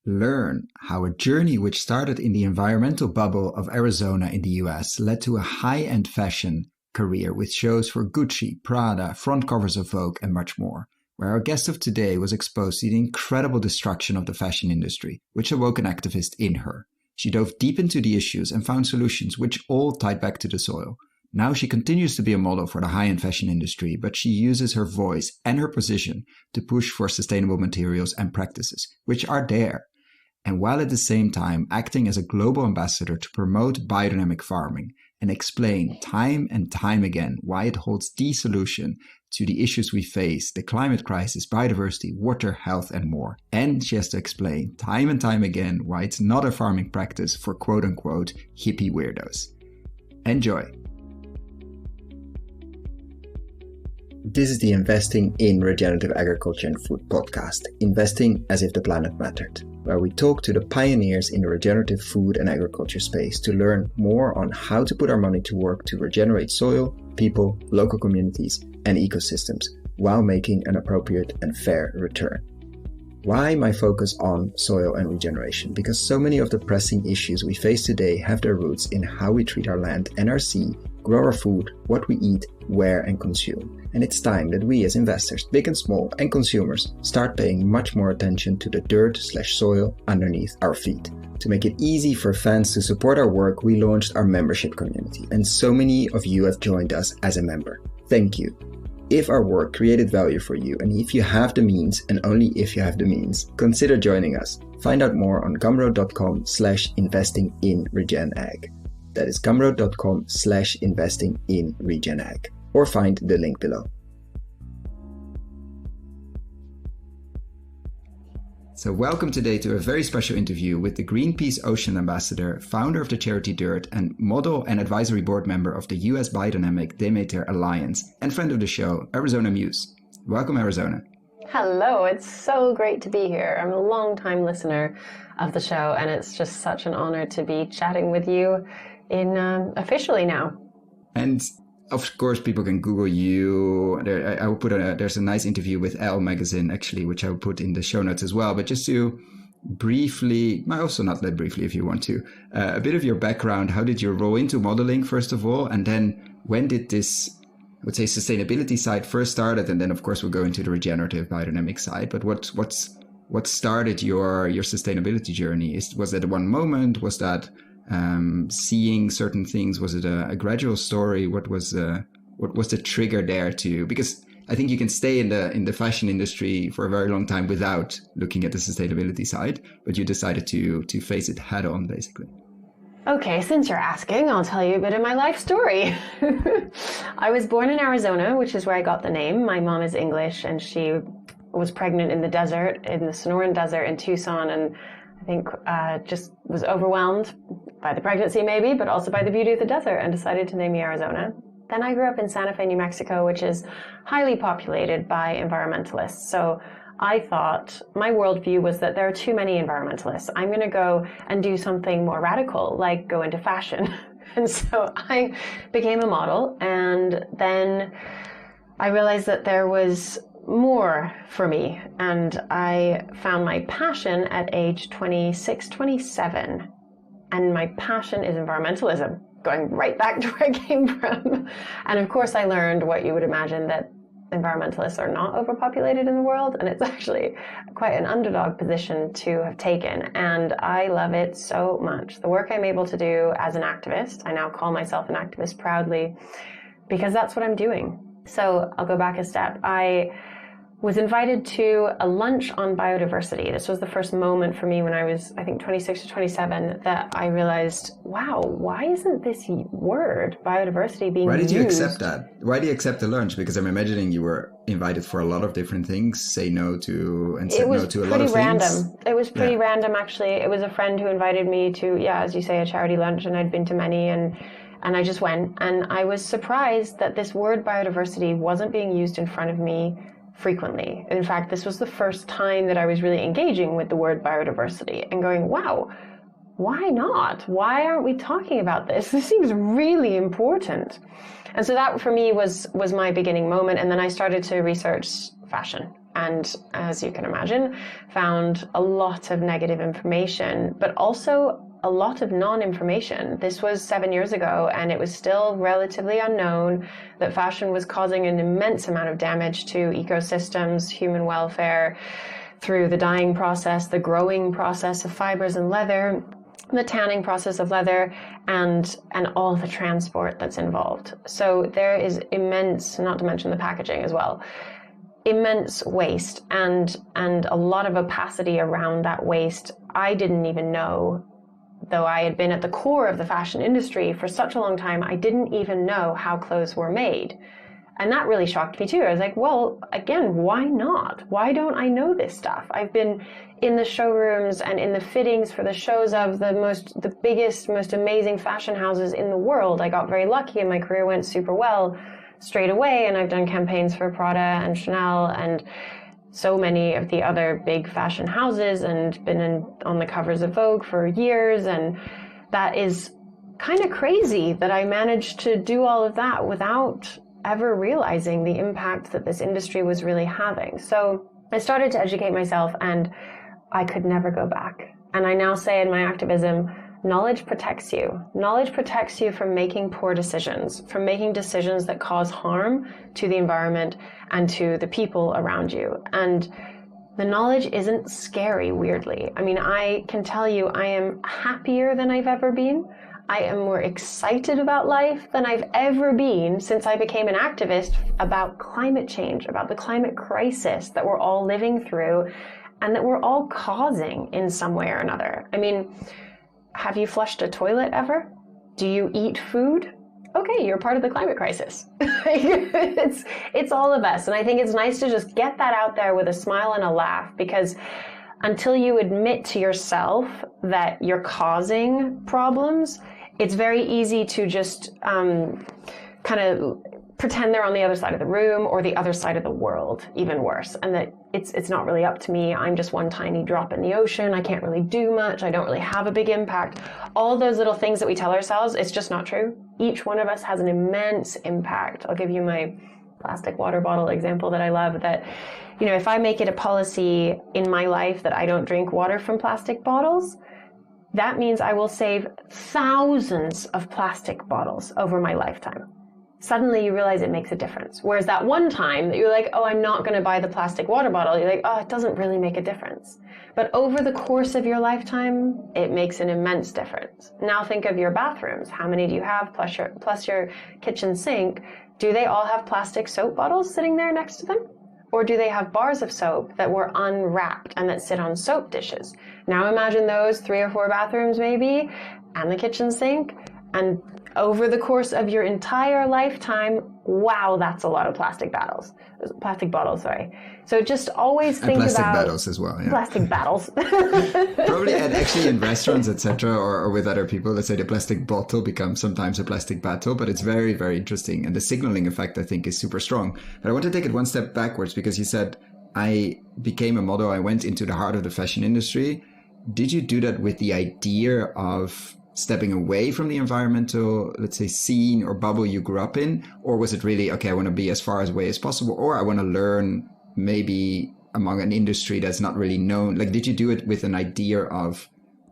Learn how a journey which started in the environmental bubble of Arizona in the US led to a high-end fashion career with shows for Gucci, Prada, front covers of Vogue, and much more, where our guest of today was exposed to the incredible destruction of the fashion industry, which awoke an activist in her. She dove deep into the issues and found solutions which all tied back to the soil. Now she continues to be a model for the high-end fashion industry, but she uses her voice and her position to push for sustainable materials and practices, which are there. And while at the same time acting as a global ambassador to promote biodynamic farming and explain time and time again why it holds the solution to the issues we face, the climate crisis, biodiversity, water, health, and more. And she has to explain time and time again why it's not a farming practice for quote-unquote hippie weirdos. Enjoy! This is the Investing in Regenerative Agriculture and Food podcast, Investing as if the planet mattered, where we talk to the pioneers in the regenerative food and agriculture space to learn more on how to put our money to work to regenerate soil, people, local communities, and ecosystems while making an appropriate and fair return. Why my focus on soil and regeneration? Because so many of the pressing issues we face today have their roots in how we treat our land and our sea, grow our food, what we eat, wear, and consume. And it's time that we as investors, big and small, and consumers start paying much more attention to the dirt/soil underneath our feet. To make it easy for fans to support our work, we launched our membership community, and so many of you have joined us as a member. Thank you. If our work created value for you, and if you have the means, and only if you have the means, consider joining us. Find out more on gumroad.com/investing-in-regen-ag. That is gumroad.com/investing-in-regen-ag. Or find the link below. So welcome today to a very special interview with the Greenpeace Oceans Ambassador, founder of the charity Dirt, and model and advisory board member of the US Biodynamic Demeter Alliance, and friend of the show, Arizona Muse. Welcome, Arizona. Hello, it's so great to be here. I'm a long-time listener of the show, and it's just such an honor to be chatting with you officially now. And of course, people can Google you. I will put there's a nice interview with Elle magazine, actually, which I will put in the show notes as well. But just to briefly, also not that briefly if you want to, a bit of your background. How did you roll into modeling, first of all? And then when did this, I would say, sustainability side first started? And then, of course, we'll go into the regenerative biodynamic side. But what started your sustainability journey? Was that one moment? Was that seeing certain things? Was it a gradual story? What was the trigger there to? Because I think you can stay in the fashion industry for a very long time without looking at the sustainability side, but you decided to face it head on, basically. Okay, since you're asking, I'll tell you a bit of my life story. I was born in Arizona, which is where I got the name. My mom is English, and she was pregnant in the desert, in the Sonoran Desert in Tucson, and I think just was overwhelmed by the pregnancy maybe, but also by the beauty of the desert, and decided to name me Arizona. Then I grew up in Santa Fe, New Mexico, which is highly populated by environmentalists. So I thought, my worldview was that there are too many environmentalists. I'm going to go and do something more radical, like go into fashion. And so I became a model, and then I realized that there was more for me, and I found my passion at age 26, 27, and my passion is environmentalism, going right back to where I came from. And of course I learned what you would imagine, that environmentalists are not overpopulated in the world, and it's actually quite an underdog position to have taken, and I love it so much. The work I'm able to do as an activist, I now call myself an activist proudly, because that's what I'm doing. So I'll go back a step. I was invited to a lunch on biodiversity. This was the first moment for me when I was, I think, 26 or 27, that I realized, wow, why isn't this word, biodiversity, being used? Why did you accept that? Why do you accept the lunch? Because I'm imagining you were invited for a lot of different things, say no to, and said no to a lot of things. It was pretty random, actually. It was a friend who invited me to, as you say, a charity lunch, and I'd been to many, and I just went. And I was surprised that this word biodiversity wasn't being used in front of me frequently. In fact, this was the first time that I was really engaging with the word biodiversity and going, wow, why not? Why aren't we talking about this? This seems really important. And so that for me was my beginning moment. And then I started to research fashion. and, as you can imagine, found a lot of negative information, but also a lot of non-information. This was 7 years ago, and it was still relatively unknown that fashion was causing an immense amount of damage to ecosystems, human welfare, through the dyeing process, the growing process of fibers and leather, the tanning process of leather, and all the transport that's involved. So there is immense, not to mention the packaging as well, immense waste and a lot of opacity around that waste. I didn't even know, though I had been at the core of the fashion industry for such a long time, I didn't even know how clothes were made. And that really shocked me too. I was like, well, again, why not? Why don't I know this stuff? I've been in the showrooms and in the fittings for the shows of the biggest, most amazing fashion houses in the world. I got very lucky and my career went super well straight away. And I've done campaigns for Prada and Chanel and so many of the other big fashion houses, and been on the covers of Vogue for years. And that is kind of crazy that I managed to do all of that without ever realizing the impact that this industry was really having. So I started to educate myself, and I could never go back. And I now say in my activism, knowledge protects you. Knowledge protects you from making poor decisions, from making decisions that cause harm to the environment and to the people around you. And the knowledge isn't scary, weirdly. I mean, I can tell you I am happier than I've ever been. I am more excited about life than I've ever been since I became an activist about climate change, about the climate crisis that we're all living through and that we're all causing in some way or another. I mean, have you flushed a toilet ever? Do you eat food? Okay, you're part of the climate crisis. It's all of us. And I think it's nice to just get that out there with a smile and a laugh, because until you admit to yourself that you're causing problems, it's very easy to just kind of pretend they're on the other side of the room or the other side of the world, even worse, and that it's not really up to me. I'm just one tiny drop in the ocean. I can't really do much. I don't really have a big impact. All those little things that we tell ourselves, it's just not true. Each one of us has an immense impact. I'll give you my plastic water bottle example that I love, that, you know, if I make it a policy in my life that I don't drink water from plastic bottles, that means I will save thousands of plastic bottles over my lifetime. Suddenly you realize it makes a difference. Whereas that one time that you're like, oh, I'm not going to buy the plastic water bottle, you're like, oh, it doesn't really make a difference. But over the course of your lifetime, it makes an immense difference. Now think of your bathrooms. How many do you have plus your kitchen sink? Do they all have plastic soap bottles sitting there next to them? Or do they have bars of soap that were unwrapped and that sit on soap dishes? Now imagine those 3 or 4 bathrooms maybe, and the kitchen sink, and over the course of your entire lifetime, wow, that's a lot of plastic bottles, sorry. So just always think about plastic bottles as well. Yeah. Plastic bottles. Probably, and actually in restaurants, etc., or with other people, let's say the plastic bottle becomes sometimes a plastic battle, but it's very, very interesting. And the signaling effect, I think, is super strong. But I want to take it one step backwards, because you said, I became a model, I went into the heart of the fashion industry. Did you do that with the idea of stepping away from the environmental, let's say, scene or bubble you grew up in? Or was it really, okay, I want to be as far away as possible, or I want to learn maybe among an industry that's not really known? Like, did you do it with an idea of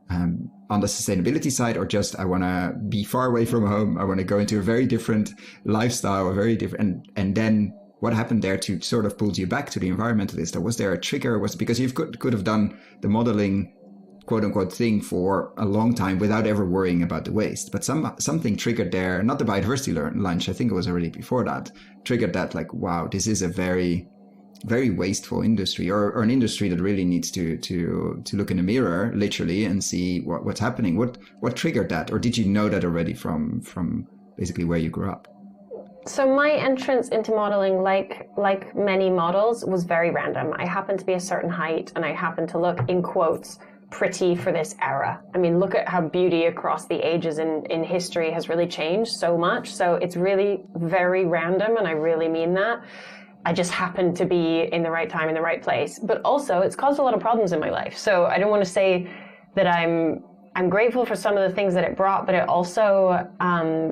on the sustainability side, or just, I want to be far away from home, I want to go into a very different lifestyle, a very different, and then what happened there to sort of pull you back to the environmentalist? Or was there a trigger? Was because you could have done the modeling quote unquote thing for a long time without ever worrying about the waste. But something triggered there, not the biodiversity lunch, I think it was already before that, triggered that, like, wow, this is a very, very wasteful industry, or an industry that really needs to look in the mirror, literally, and see what's happening. What triggered that? Or did you know that already from basically where you grew up? So my entrance into modeling, like many models, was very random. I happened to be a certain height, and I happened to look, in quotes, pretty for this era. I mean, look at how beauty across the ages in history has really changed so much. So it's really very random, and I really mean that. I just happened to be in the right time, in the right place. But also, it's caused a lot of problems in my life. So I don't want to say that I'm grateful for some of the things that it brought, but it also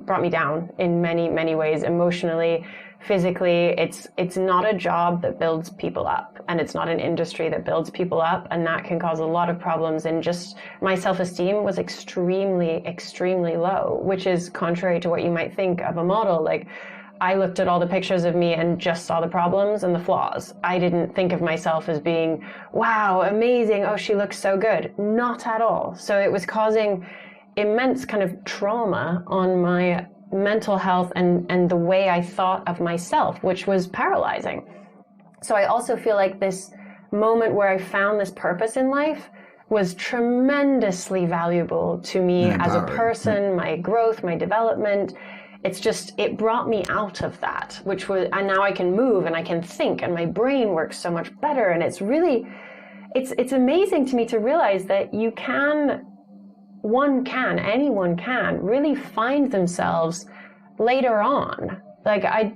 brought me down in many, many ways, emotionally, physically. It's not a job that builds people up, and it's not an industry that builds people up, and that can cause a lot of problems. And just my self-esteem was extremely, extremely low, which is contrary to what you might think of a model. Like, I looked at all the pictures of me and just saw the problems and the flaws. I didn't think of myself as being, wow, amazing, oh, she looks so good. Not at all. So it was causing immense kind of trauma on my mental health and the way I thought of myself, which was paralyzing. So I also feel like this moment where I found this purpose in life was tremendously valuable to me as a person, my growth, my development. It's just, it brought me out of that, which was, and now I can move and I can think and my brain works so much better. And it's really, it's amazing to me to realize that you can, anyone can really find themselves later on. Like I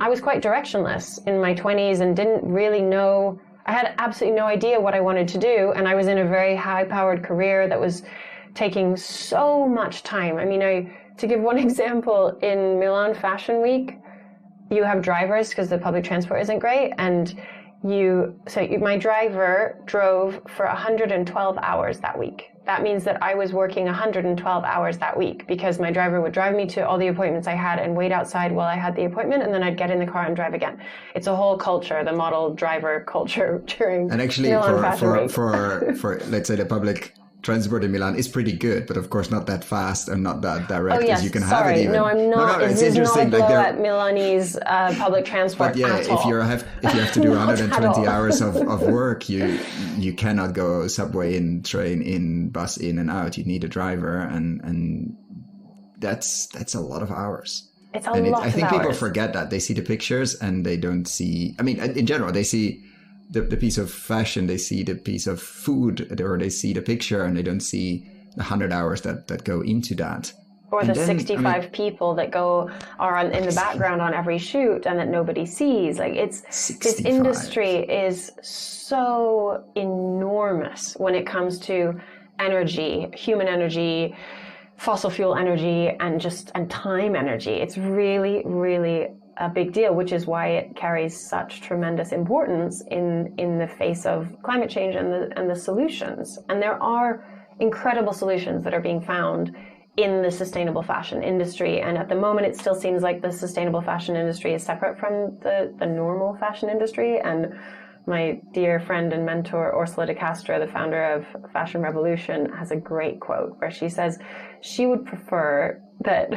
was quite directionless in my 20s and didn't really know, I had absolutely no idea what I wanted to do. And I was in a very high powered career that was taking so much time. I mean, to give one example, in Milan Fashion Week, you have drivers because the public transport isn't great. And my driver drove for 112 hours that week. That means that I was working 112 hours that week because my driver would drive me to all the appointments I had and wait outside while I had the appointment, and then I'd get in the car and drive again. It's a whole culture, the model driver culture during and actually Milan Fashion Week. for let's say the public transport in Milan is pretty good, but of course not that fast and not that direct as you can have it. Even. No, I'm not. No, it's interesting. Not a blow at Milanese public transport. But yeah, at all. if you have to do 120 hours of work, you cannot go subway in, train in, bus in and out. You need a driver, and that's a lot of hours. It's a lot of hours. I think people forget that. They see the pictures and they don't see. I mean, in general, they see the piece of fashion, they see the piece of food, or they see the picture and they don't see the 100 hours that go into that. Or and the 65 people that are in the background on every shoot and that nobody sees. Like this industry is so enormous when it comes to energy, human energy, fossil fuel energy, and time energy. It's really, really a big deal, which is why it carries such tremendous importance in the face of climate change and the solutions. And there are incredible solutions that are being found in the sustainable fashion industry. And at the moment, it still seems like the sustainable fashion industry is separate from the normal fashion industry. And my dear friend and mentor, Ursula de Castro, the founder of Fashion Revolution, has a great quote where she says she would prefer that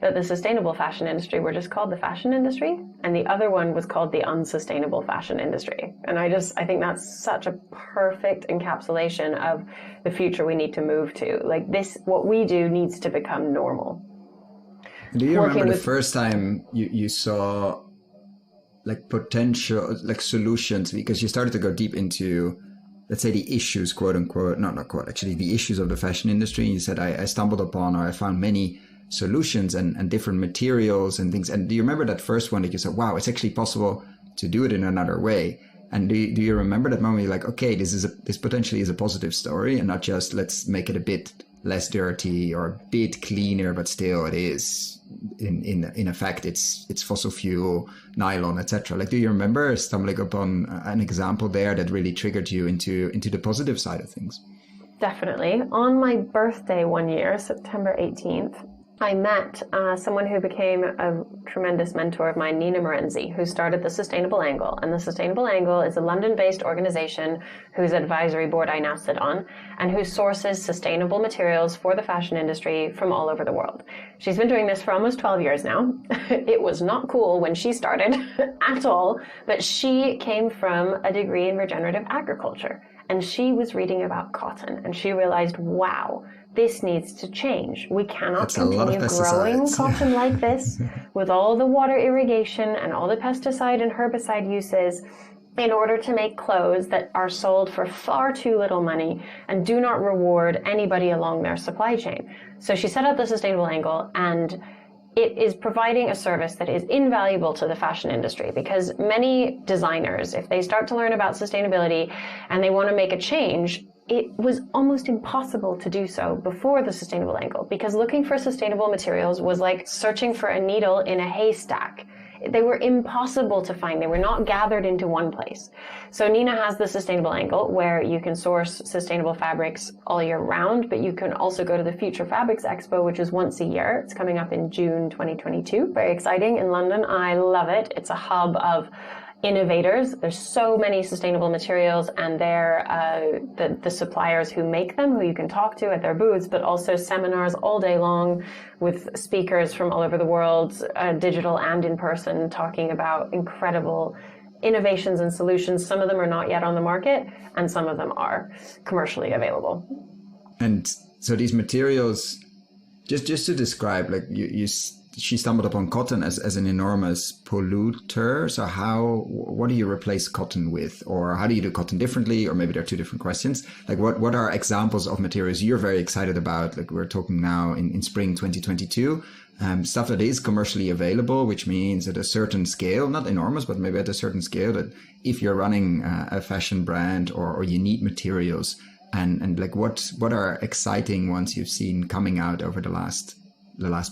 that the sustainable fashion industry were just called the fashion industry, and the other one was called the unsustainable fashion industry. And I think that's such a perfect encapsulation of the future we need to move to. Like this, what we do needs to become normal. Do you remember the first time you saw like potential like solutions, because you started to go deep into, let's say, the issues, quote unquote, not quote, actually the issues of the fashion industry. And you said, I stumbled upon, or I found many solutions and different materials and things. And do you remember that first one that you said, wow, it's actually possible to do it in another way? And do you remember that moment? You're like, okay, this potentially is a positive story, and not just let's make it a bit less dirty or a bit cleaner, but still it is in effect it's fossil fuel, nylon, etc. Like, do you remember stumbling upon an example there that really triggered you into the positive side of things? Definitely. On my birthday one year, September 18th, I met someone who became a tremendous mentor of mine, Nina Morenzi, who started the Sustainable Angle. And the Sustainable Angle is a London-based organization whose advisory board I now sit on, and who sources sustainable materials for the fashion industry from all over the world. She's been doing this for almost 12 years now. It was not cool when she started at all, but she came from a degree in regenerative agriculture. And she was reading about cotton, and she realized, wow, this needs to change. We cannot continue growing cotton like this with all the water irrigation and all the pesticide and herbicide uses in order to make clothes that are sold for far too little money and do not reward anybody along their supply chain. So she set up the Sustainable Angle, and it is providing a service that is invaluable to the fashion industry, because many designers, if they start to learn about sustainability and they want to make a change, it was almost impossible to do so before the Sustainable Angle, because looking for sustainable materials was like searching for a needle in a haystack. they were impossible to find. They were not gathered into one place. So Nina has the sustainable angle where you can source sustainable fabrics all year round, but you can also go to the Future Fabrics Expo, which is once a year. It's coming up in June 2022. Very exciting in London. I love it. It's a hub of innovators. There's so many sustainable materials, and they're the suppliers who make them, who you can talk to at their booths, but also seminars all day long with speakers from all over the world, digital and in person, talking about incredible innovations and solutions. Some of them are not yet on the market, and some of them are commercially available. And so these materials, just to describe, like she stumbled upon cotton as an enormous polluter. So what do you replace cotton with? Or how do you do cotton differently? Or maybe there are two different questions. Like what are examples of materials you're very excited about? Like we're talking now in spring 2022, stuff that is commercially available, which means at a certain scale, not enormous, but maybe at a certain scale, that if you're running a fashion brand or you need materials, and like what are exciting ones you've seen coming out over the last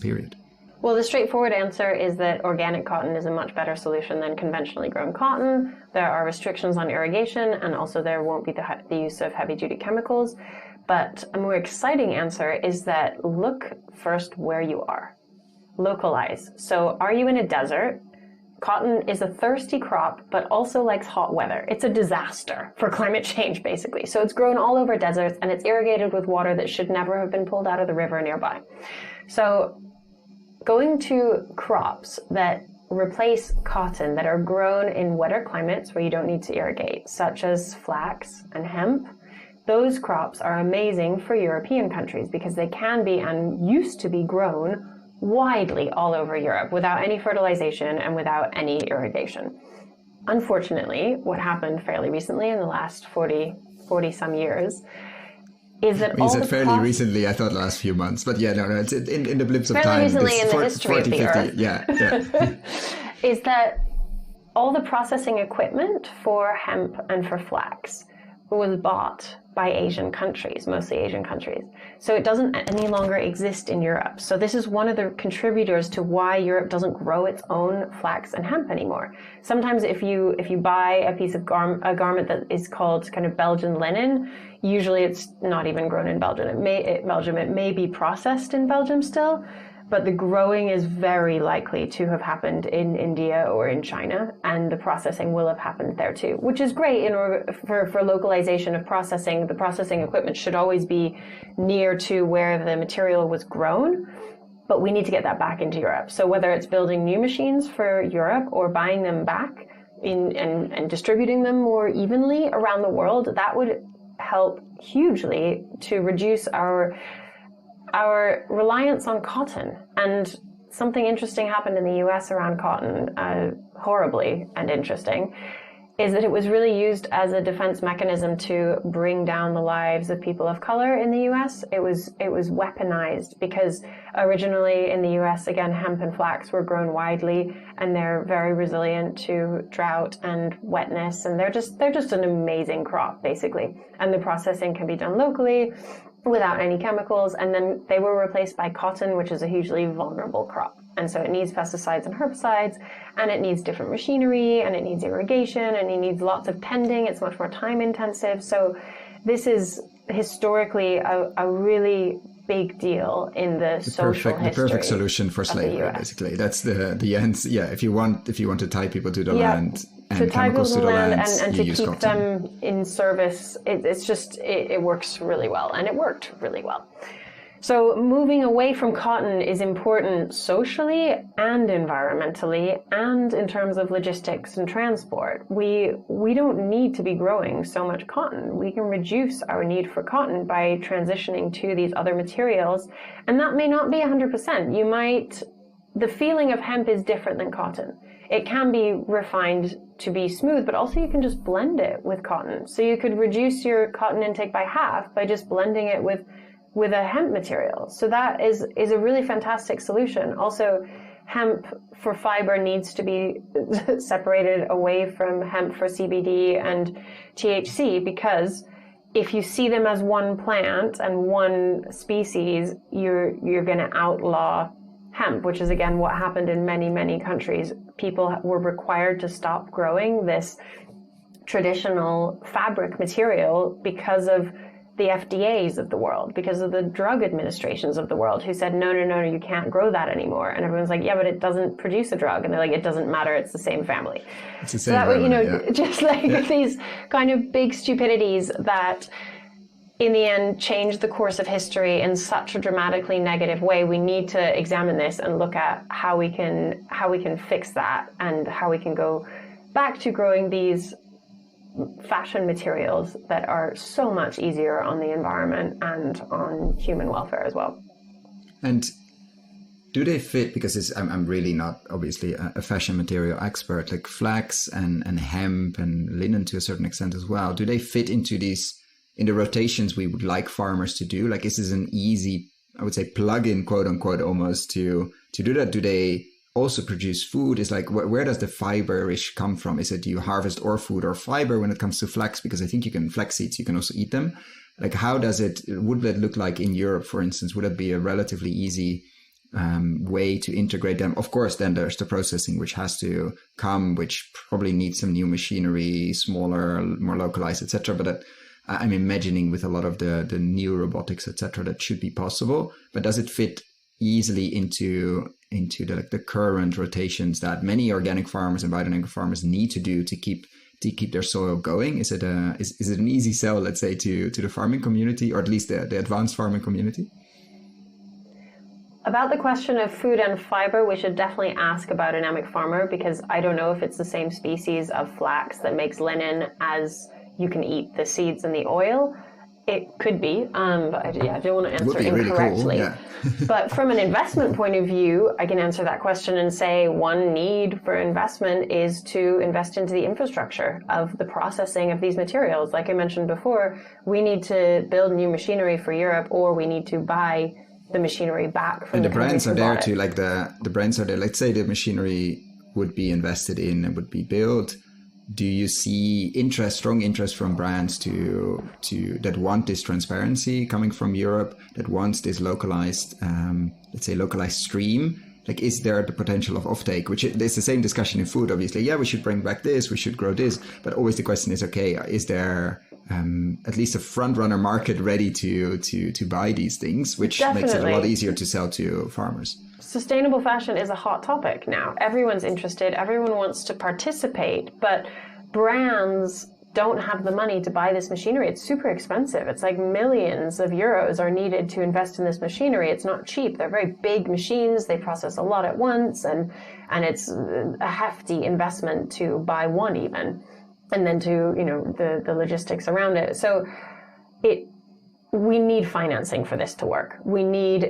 period? Well, the straightforward answer is that organic cotton is a much better solution than conventionally grown cotton. There are restrictions on irrigation, and also there won't be the use of heavy-duty chemicals. But a more exciting answer is that look first where you are. Localize. So are you in a desert? Cotton is a thirsty crop, but also likes hot weather. It's a disaster for climate change, basically. So it's grown all over deserts, and it's irrigated with water that should never have been pulled out of the river nearby. So going to crops that replace cotton, that are grown in wetter climates where you don't need to irrigate, such as flax and hemp, those crops are amazing for European countries because they can be and used to be grown widely all over Europe without any fertilization and without any irrigation. Unfortunately, what happened fairly recently in the last 40 some years is that you said fairly recently, I thought last few months, but yeah, no, it's in the blips of time. Fairly recently in the history of the Earth. Yeah. Is that all the processing equipment for hemp and for flax was bought by Asian countries, mostly Asian countries. So it doesn't any longer exist in Europe. So this is one of the contributors to why Europe doesn't grow its own flax and hemp anymore. Sometimes if you buy a piece of a garment that is called kind of Belgian linen, usually it's not even grown in Belgium. It may be processed in Belgium still, but the growing is very likely to have happened in India or in China, and the processing will have happened there too, which is great in order for localization of processing. The processing equipment should always be near to where the material was grown, but we need to get that back into Europe. So whether it's building new machines for Europe or buying them back and distributing them more evenly around the world, that would help hugely to reduce our reliance on cotton. And something interesting happened in the US around cotton, horribly and interesting, is that it was really used as a defense mechanism to bring down the lives of people of color in the US. It was weaponized because originally in the US, again, hemp and flax were grown widely, and they're very resilient to drought and wetness, and they're just an amazing crop, basically. And the processing can be done locally without any chemicals, and then they were replaced by cotton, which is a hugely vulnerable crop. And so it needs pesticides and herbicides, and it needs different machinery, and it needs irrigation, and it needs lots of tending. It's much more time intensive. So this is historically a really big deal in the social history. The perfect solution for slavery, basically. That's the end. Yeah, if you want to tie people to the land, and to tie people to the land and to keep cotton. them in service, it works really well, and it worked really well. So moving away from cotton is important socially and environmentally, and in terms of logistics and transport. We don't need to be growing so much cotton. We can reduce our need for cotton by transitioning to these other materials, and that may not be 100%. The feeling of hemp is different than cotton. It can be refined to be smooth, but also you can just blend it with cotton. So you could reduce your cotton intake by half by just blending it with a hemp material. So that is a really fantastic solution. Also, hemp for fiber needs to be separated away from hemp for CBD and THC, because if you see them as one plant and one species, you're going to outlaw hemp, which is again what happened in many countries. people were required to stop growing this traditional fabric material because of the FDAs of the world, because of the drug administrations of the world, who said, no, you can't grow that anymore. And everyone's like, yeah, but it doesn't produce a drug. And they're like, it doesn't matter, it's the same family. It's the same family, just like these kind of big stupidities that in the end change the course of history in such a dramatically negative way. We need to examine this and look at how we can fix that, and how we can go back to growing these fashion materials that are so much easier on the environment and on human welfare as well. And do they fit, because I'm really not obviously a fashion material expert, like flax and hemp and linen to a certain extent as well, do they fit into in the rotations we would like farmers to do? Like, is this an easy, I would say, plug-in, quote unquote, almost to do that? Do they also produce food? Is like, where does the fiber-ish come from? Is it, do you harvest or food or fiber when it comes to flax? Because I think flax seeds, you can also eat them. Like, how would that look like in Europe, for instance? Would it be a relatively easy way to integrate them? Of course, then there's the processing, which has to come, which probably needs some new machinery, smaller, more localized, etc. But I'm imagining with a lot of the new robotics, etc., that should be possible. But does it fit easily into the current rotations that many organic farmers and biodynamic farmers need to do to keep their soil going? Is it an easy sell, let's say, to the farming community, or at least the advanced farming community? About the question of food and fiber, we should definitely ask a biodynamic farmer, because I don't know if it's the same species of flax that makes linen as you can eat the seeds and the oil. It could be, but I don't want to answer incorrectly. Really cool. But from an investment point of view, I can answer that question and say one need for investment is to invest into the infrastructure of the processing of these materials. Like I mentioned before, we need to build new machinery for Europe, or we need to buy the machinery back from the brands are there too. Like the brands are there. Let's say the machinery would be invested in and would be built. Do you see strong interest from brands to that want this transparency coming from Europe, that wants this localized, let's say localized stream? Like, is there the potential of offtake? Which there's the same discussion in food, obviously. Yeah, we should bring back this, we should grow this, but always the question is, okay, is there at least a front runner market ready to buy these things, which Definitely. Makes it a lot easier to sell to farmers? Sustainable fashion is a hot topic now. Everyone's interested, everyone wants to participate, but brands don't have the money to buy this machinery. It's super expensive. It's like millions of euros are needed to invest in this machinery. It's not cheap. They're very big machines. They process a lot at once, and it's a hefty investment to buy one even, and then to, the logistics around it. So we need financing for this to work. We need,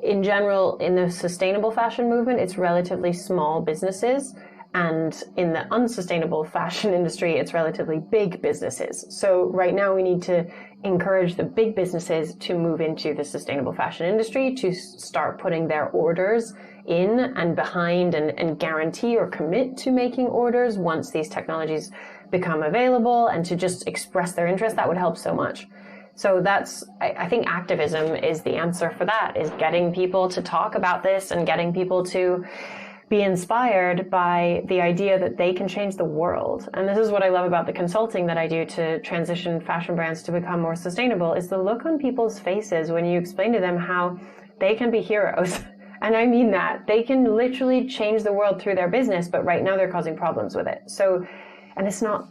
in general, in the sustainable fashion movement, it's relatively small businesses. And in the unsustainable fashion industry, it's relatively big businesses. So right now we need to encourage the big businesses to move into the sustainable fashion industry, to start putting their orders in and behind, and guarantee or commit to making orders once these technologies become available, and to just express their interest. That would help so much. So I think activism is the answer for that, is getting people to talk about this and getting people to be inspired by the idea that they can change the world. And this is what I love about the consulting that I do to transition fashion brands to become more sustainable, is the look on people's faces when you explain to them how they can be heroes. And I mean that. They can literally change the world through their business, but right now they're causing problems with it. So, and it's not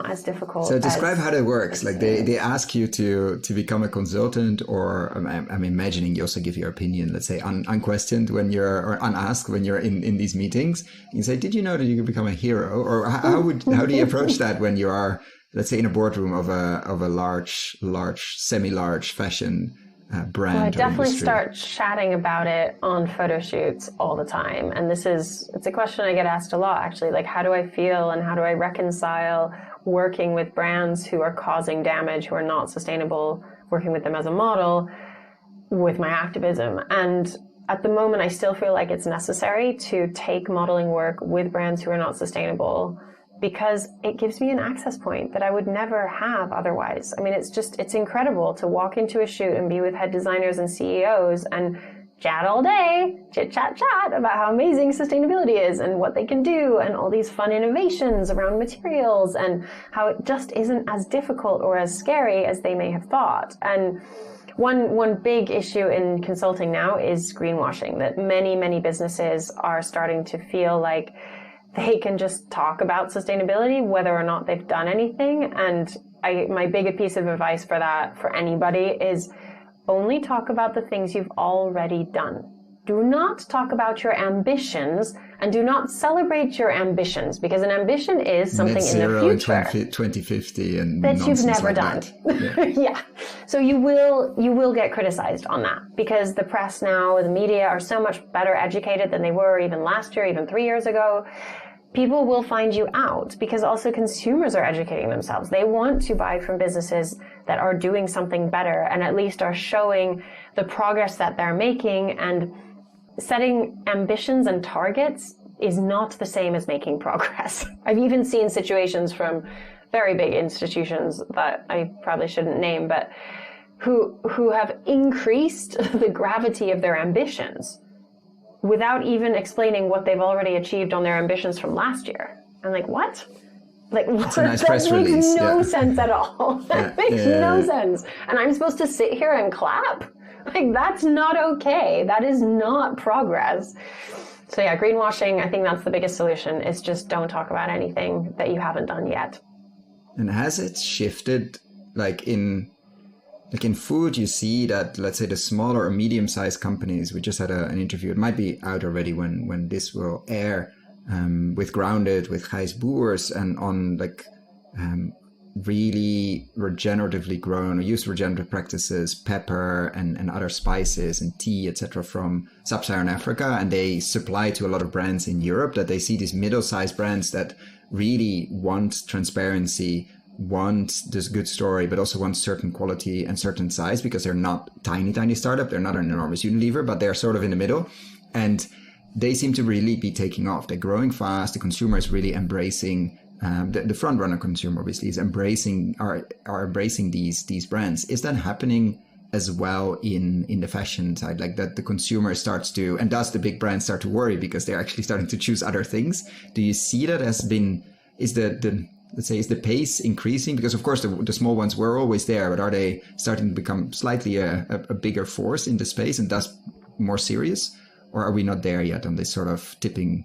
as difficult. So describe how that works. Like they ask you to become a consultant, or I'm imagining you also give your opinion, let's say unquestioned or unasked when you're in these meetings. You say, did you know that you could become a hero? Or how do you approach that when you are, let's say, in a boardroom of a large, semi-large fashion brand? Well, I definitely industry? Start chatting about it on photo shoots all the time. And it's a question I get asked a lot, actually. Like, how do I feel and how do I reconcile working with brands who are causing damage, who are not sustainable, working with them as a model, with my activism? And at the moment, I still feel like it's necessary to take modeling work with brands who are not sustainable, because it gives me an access point that I would never have otherwise. I mean, it's incredible to walk into a shoot and be with head designers and CEOs and chat all day, chit chat about how amazing sustainability is and what they can do and all these fun innovations around materials and how it just isn't as difficult or as scary as they may have thought. And one big issue in consulting now is greenwashing, that many businesses are starting to feel like they can just talk about sustainability whether or not they've done anything. And my big piece of advice for that, for anybody, is only talk about the things you've already done. Do not talk about your ambitions, and do not celebrate your ambitions, because an ambition is something in the future. 2050 and that you've never like done. That. Yeah. Yeah. So you will get criticized on that, because the press now, the media are so much better educated than they were even last year, even 3 years ago. People will find you out, because also consumers are educating themselves. They want to buy from businesses that are doing something better and at least are showing the progress that they're making. And setting ambitions and targets is not the same as making progress. I've even seen situations from very big institutions that I probably shouldn't name, but who have increased the gravity of their ambitions without even explaining what they've already achieved on their ambitions from last year. I'm like, what? Like, it's a nice press that makes release. no sense at all. That makes no sense. And I'm supposed to sit here and clap? Like, that's not okay. That is not progress. So yeah, greenwashing, I think that's the biggest solution, is just don't talk about anything that you haven't done yet. And has it shifted, like in food, you see that, let's say, the smaller or medium-sized companies, we just had an interview, it might be out already when this will air, with Grounded, with Gijs Boers, and on really regeneratively grown or used regenerative practices, pepper and other spices and tea, etc., from sub-Saharan Africa. And they supply to a lot of brands in Europe, that they see these middle-sized brands that really want transparency, want this good story, but also want certain quality and certain size, because they're not tiny startup. They're not an enormous Unilever, but they're sort of in the middle. And they seem to really be taking off. They're growing fast. The consumer is really embracing, the front runner consumer obviously is embracing these brands. Is that happening as well in the fashion side, like that the consumer starts to, and does the big brands start to worry because they're actually starting to choose other things? Do you see that as been, is the pace increasing? Because of course the small ones were always there, but are they starting to become slightly a bigger force in the space and thus more serious? Or are we not there yet on this sort of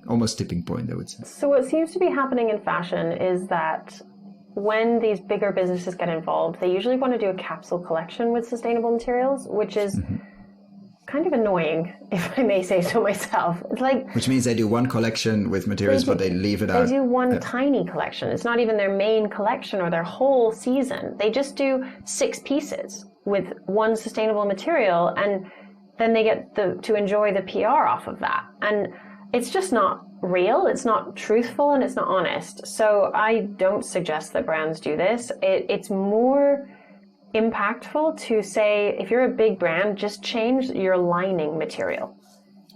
almost tipping point, I would say? So what seems to be happening in fashion is that when these bigger businesses get involved, they usually want to do a capsule collection with sustainable materials, which is kind of annoying, if I may say so myself. It's like, which means they do one collection with materials, but they leave it out. They do one tiny collection. It's not even their main collection or their whole season. They just do 6 pieces with one sustainable material, and then they get to enjoy the PR off of that. And it's just not real, it's not truthful, and it's not honest. So I don't suggest that brands do this. It's more impactful to say, if you're a big brand, just change your lining material.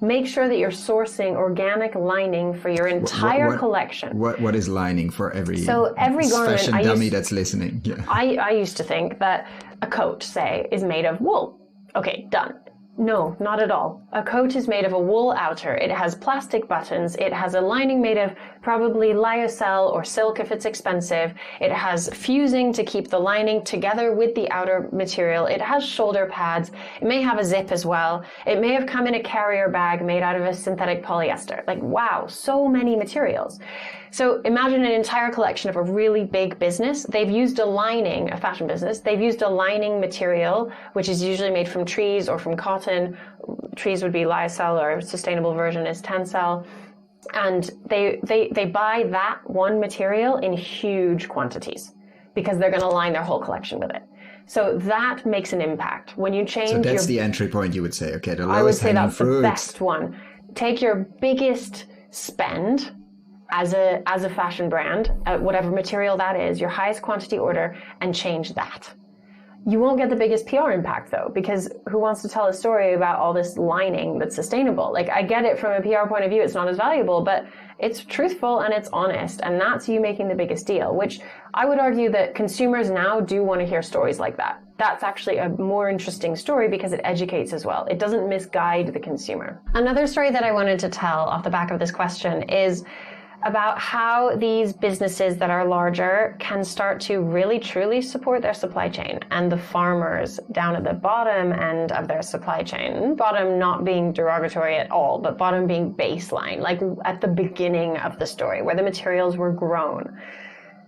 Make sure that you're sourcing organic lining for your entire collection. What is lining for every garment? Fashion dummy that's listening. Yeah. I used to think that a coat, say, is made of wool. Okay, done. No, not at all. A coat is made of a wool outer. It has plastic buttons. It has a lining made of probably lyocell or silk if it's expensive. It has fusing to keep the lining together with the outer material. It has shoulder pads. It may have a zip as well. It may have come in a carrier bag made out of a synthetic polyester. Like, wow, so many materials. So imagine an entire collection of a really big business. They've used a lining, a fashion business. They've used a lining material, which is usually made from trees or from cotton. Trees would be lyocell, or a sustainable version is tencel. And they buy that one material in huge quantities because they're going to line their whole collection with it. So that makes an impact. When you change, so that's the entry point, you would say. Okay, the lowest hanging fruit. I would say that's the best one. Take your biggest spend as a fashion brand, whatever material that is, your highest quantity order, and change that. You won't get the biggest PR impact though, because who wants to tell a story about all this lining that's sustainable? Like, I get it from a PR point of view, it's not as valuable, but it's truthful and it's honest, and that's you making the biggest deal, which I would argue that consumers now do want to hear stories like that. That's actually a more interesting story because it educates as well. It doesn't misguide the consumer. Another story that I wanted to tell off the back of this question is about how these businesses that are larger can start to really truly support their supply chain and the farmers down at the bottom end of their supply chain. Bottom not being derogatory at all, but bottom being baseline, like at the beginning of the story where the materials were grown.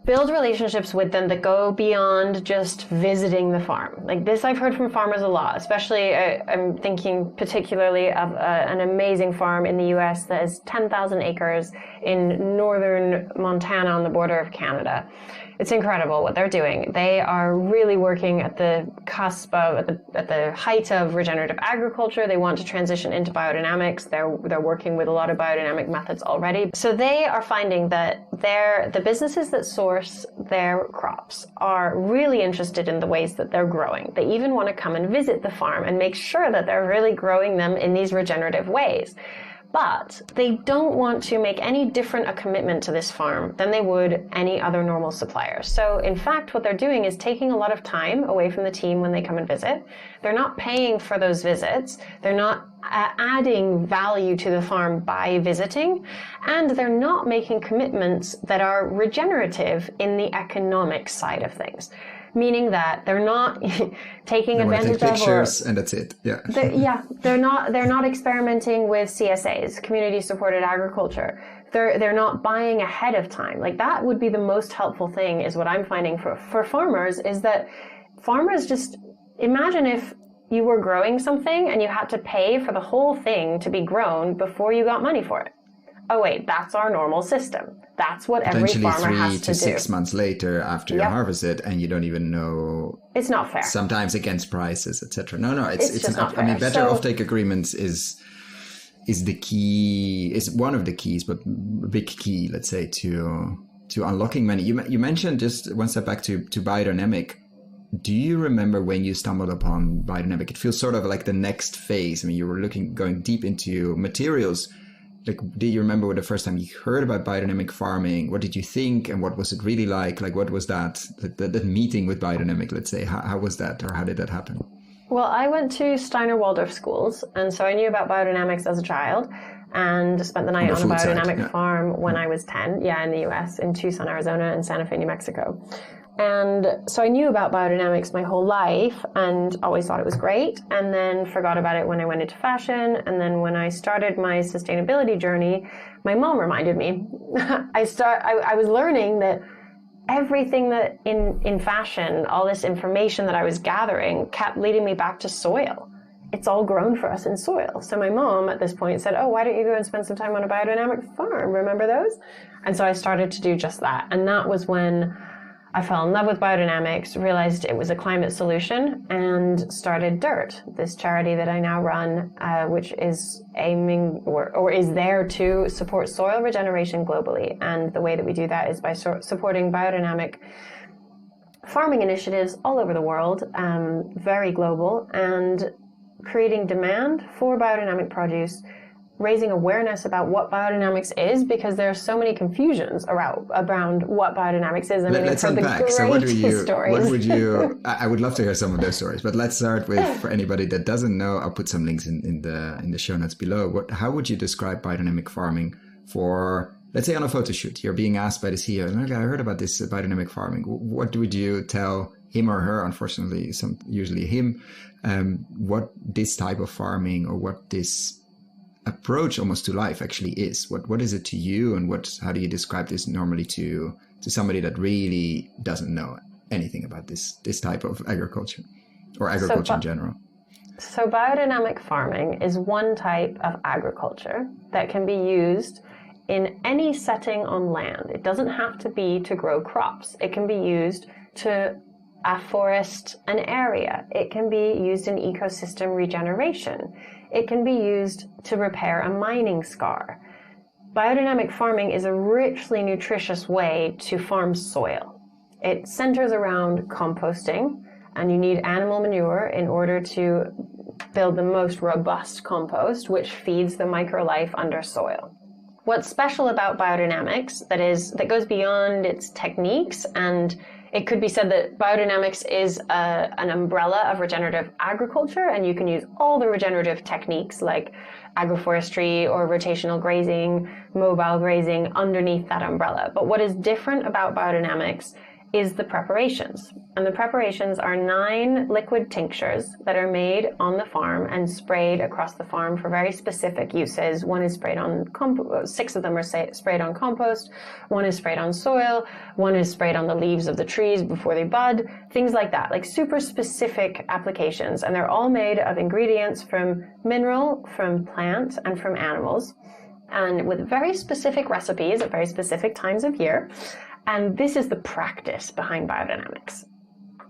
Build relationships with them that go beyond just visiting the farm. Like this I've heard from farmers a lot, especially I'm thinking particularly of an amazing farm in the US that is 10,000 acres in northern Montana on the border of Canada. It's incredible what they're doing. They are really working at the cusp of, at the height of regenerative agriculture. They want to transition into biodynamics. They're working with a lot of biodynamic methods already. So they are finding that the businesses that source their crops are really interested in the ways that they're growing. They even want to come and visit the farm and make sure that they're really growing them in these regenerative ways. But they don't want to make any different a commitment to this farm than they would any other normal supplier. So in fact, what they're doing is taking a lot of time away from the team when they come and visit. They're not paying for those visits. They're not adding value to the farm by visiting. And they're not making commitments that are regenerative in the economic side of things. Meaning that they're not taking advantage of pictures and that's it. Yeah. They're not experimenting with CSAs, community supported agriculture. They're not buying ahead of time. Like that would be the most helpful thing is what I'm finding for farmers is that farmers just imagine if you were growing something and you had to pay for the whole thing to be grown before you got money for it. Oh wait, that's our normal system. That's what every farmer has to do. 3 to 6 months later after you harvest it, and you don't even know. It's not fair. Sometimes against prices, etc. No, it's just not fair. I mean, better offtake agreements is the key. Is one of the keys, but a big key, let's say, to unlocking money. You mentioned just one step back to biodynamic. Do you remember when you stumbled upon biodynamic? It feels sort of like the next phase. I mean, you were going deep into materials. Like, do you remember the first time you heard about biodynamic farming? What did you think, and what was it really like? Like, what was that meeting with biodynamic, let's say? How was that, or how did that happen? Well, I went to Steiner Waldorf schools, and so I knew about biodynamics as a child and spent the night on a biodynamic farm when I was 10, in the US, in Tucson, Arizona, and Santa Fe, New Mexico. And so I knew about biodynamics my whole life and always thought it was great, and then forgot about it when I went into fashion. And then when I started my sustainability journey, my mom reminded me. I was learning that everything that in fashion, all this information that I was gathering kept leading me back to soil. It's all grown for us in soil. So my mom at this point said, oh, why don't you go and spend some time on a biodynamic farm? Remember those? And so I started to do just that. And that was when I fell in love with biodynamics, realized it was a climate solution, and started DIRT, this charity that I now run, which is aiming or is there to support soil regeneration globally. And the way that we do that is by supporting biodynamic farming initiatives all over the world, very global, and creating demand for biodynamic produce, raising awareness about what biodynamics is, because there are so many confusions around what biodynamics is. I mean, let's unpack. So what would you, I would love to hear some of those stories, but let's start with, for anybody that doesn't know, I'll put some links in the show notes below. How would you describe biodynamic farming for, let's say on a photo shoot, you're being asked by the CEO, I heard about this biodynamic farming. What would you tell him or her, unfortunately, usually him, what this type of farming or what this approach almost to life actually is? What is it to you, and how do you describe this normally to somebody that really doesn't know anything about this type of agriculture or agriculture in general? So biodynamic farming is one type of agriculture that can be used in any setting on land. It doesn't have to be to grow crops. It can be used to afforest an area. It can be used in ecosystem regeneration. It can be used to repair a mining scar. Biodynamic farming is a richly nutritious way to farm soil. It centers around composting and you need animal manure in order to build the most robust compost, which feeds the microlife under soil. What's special about biodynamics that goes beyond its techniques, and it could be said that biodynamics is an umbrella of regenerative agriculture, and you can use all the regenerative techniques like agroforestry or rotational grazing, mobile grazing underneath that umbrella. But what is different about biodynamics is the preparations. And the preparations are 9 liquid tinctures that are made on the farm and sprayed across the farm for very specific uses. One is sprayed on compost, 6 of them are sprayed on compost, one is sprayed on soil, one is sprayed on the leaves of the trees before they bud, things like that, like super specific applications. And they're all made of ingredients from mineral, from plant, and from animals, and with very specific recipes at very specific times of year. And this is the practice behind biodynamics.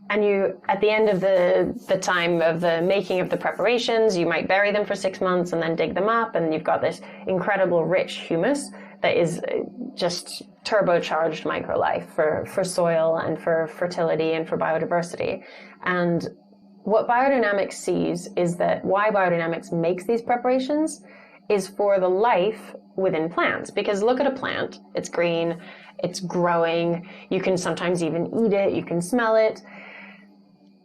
And you, at the end of the time of the making of the preparations, you might bury them for 6 months and then dig them up, and you've got this incredible rich humus that is just turbocharged microlife for soil and for fertility and for biodiversity. And what biodynamics sees is that why biodynamics makes these preparations is for the life within plants. Because look at a plant, it's green, it's growing, you can sometimes even eat it, you can smell it.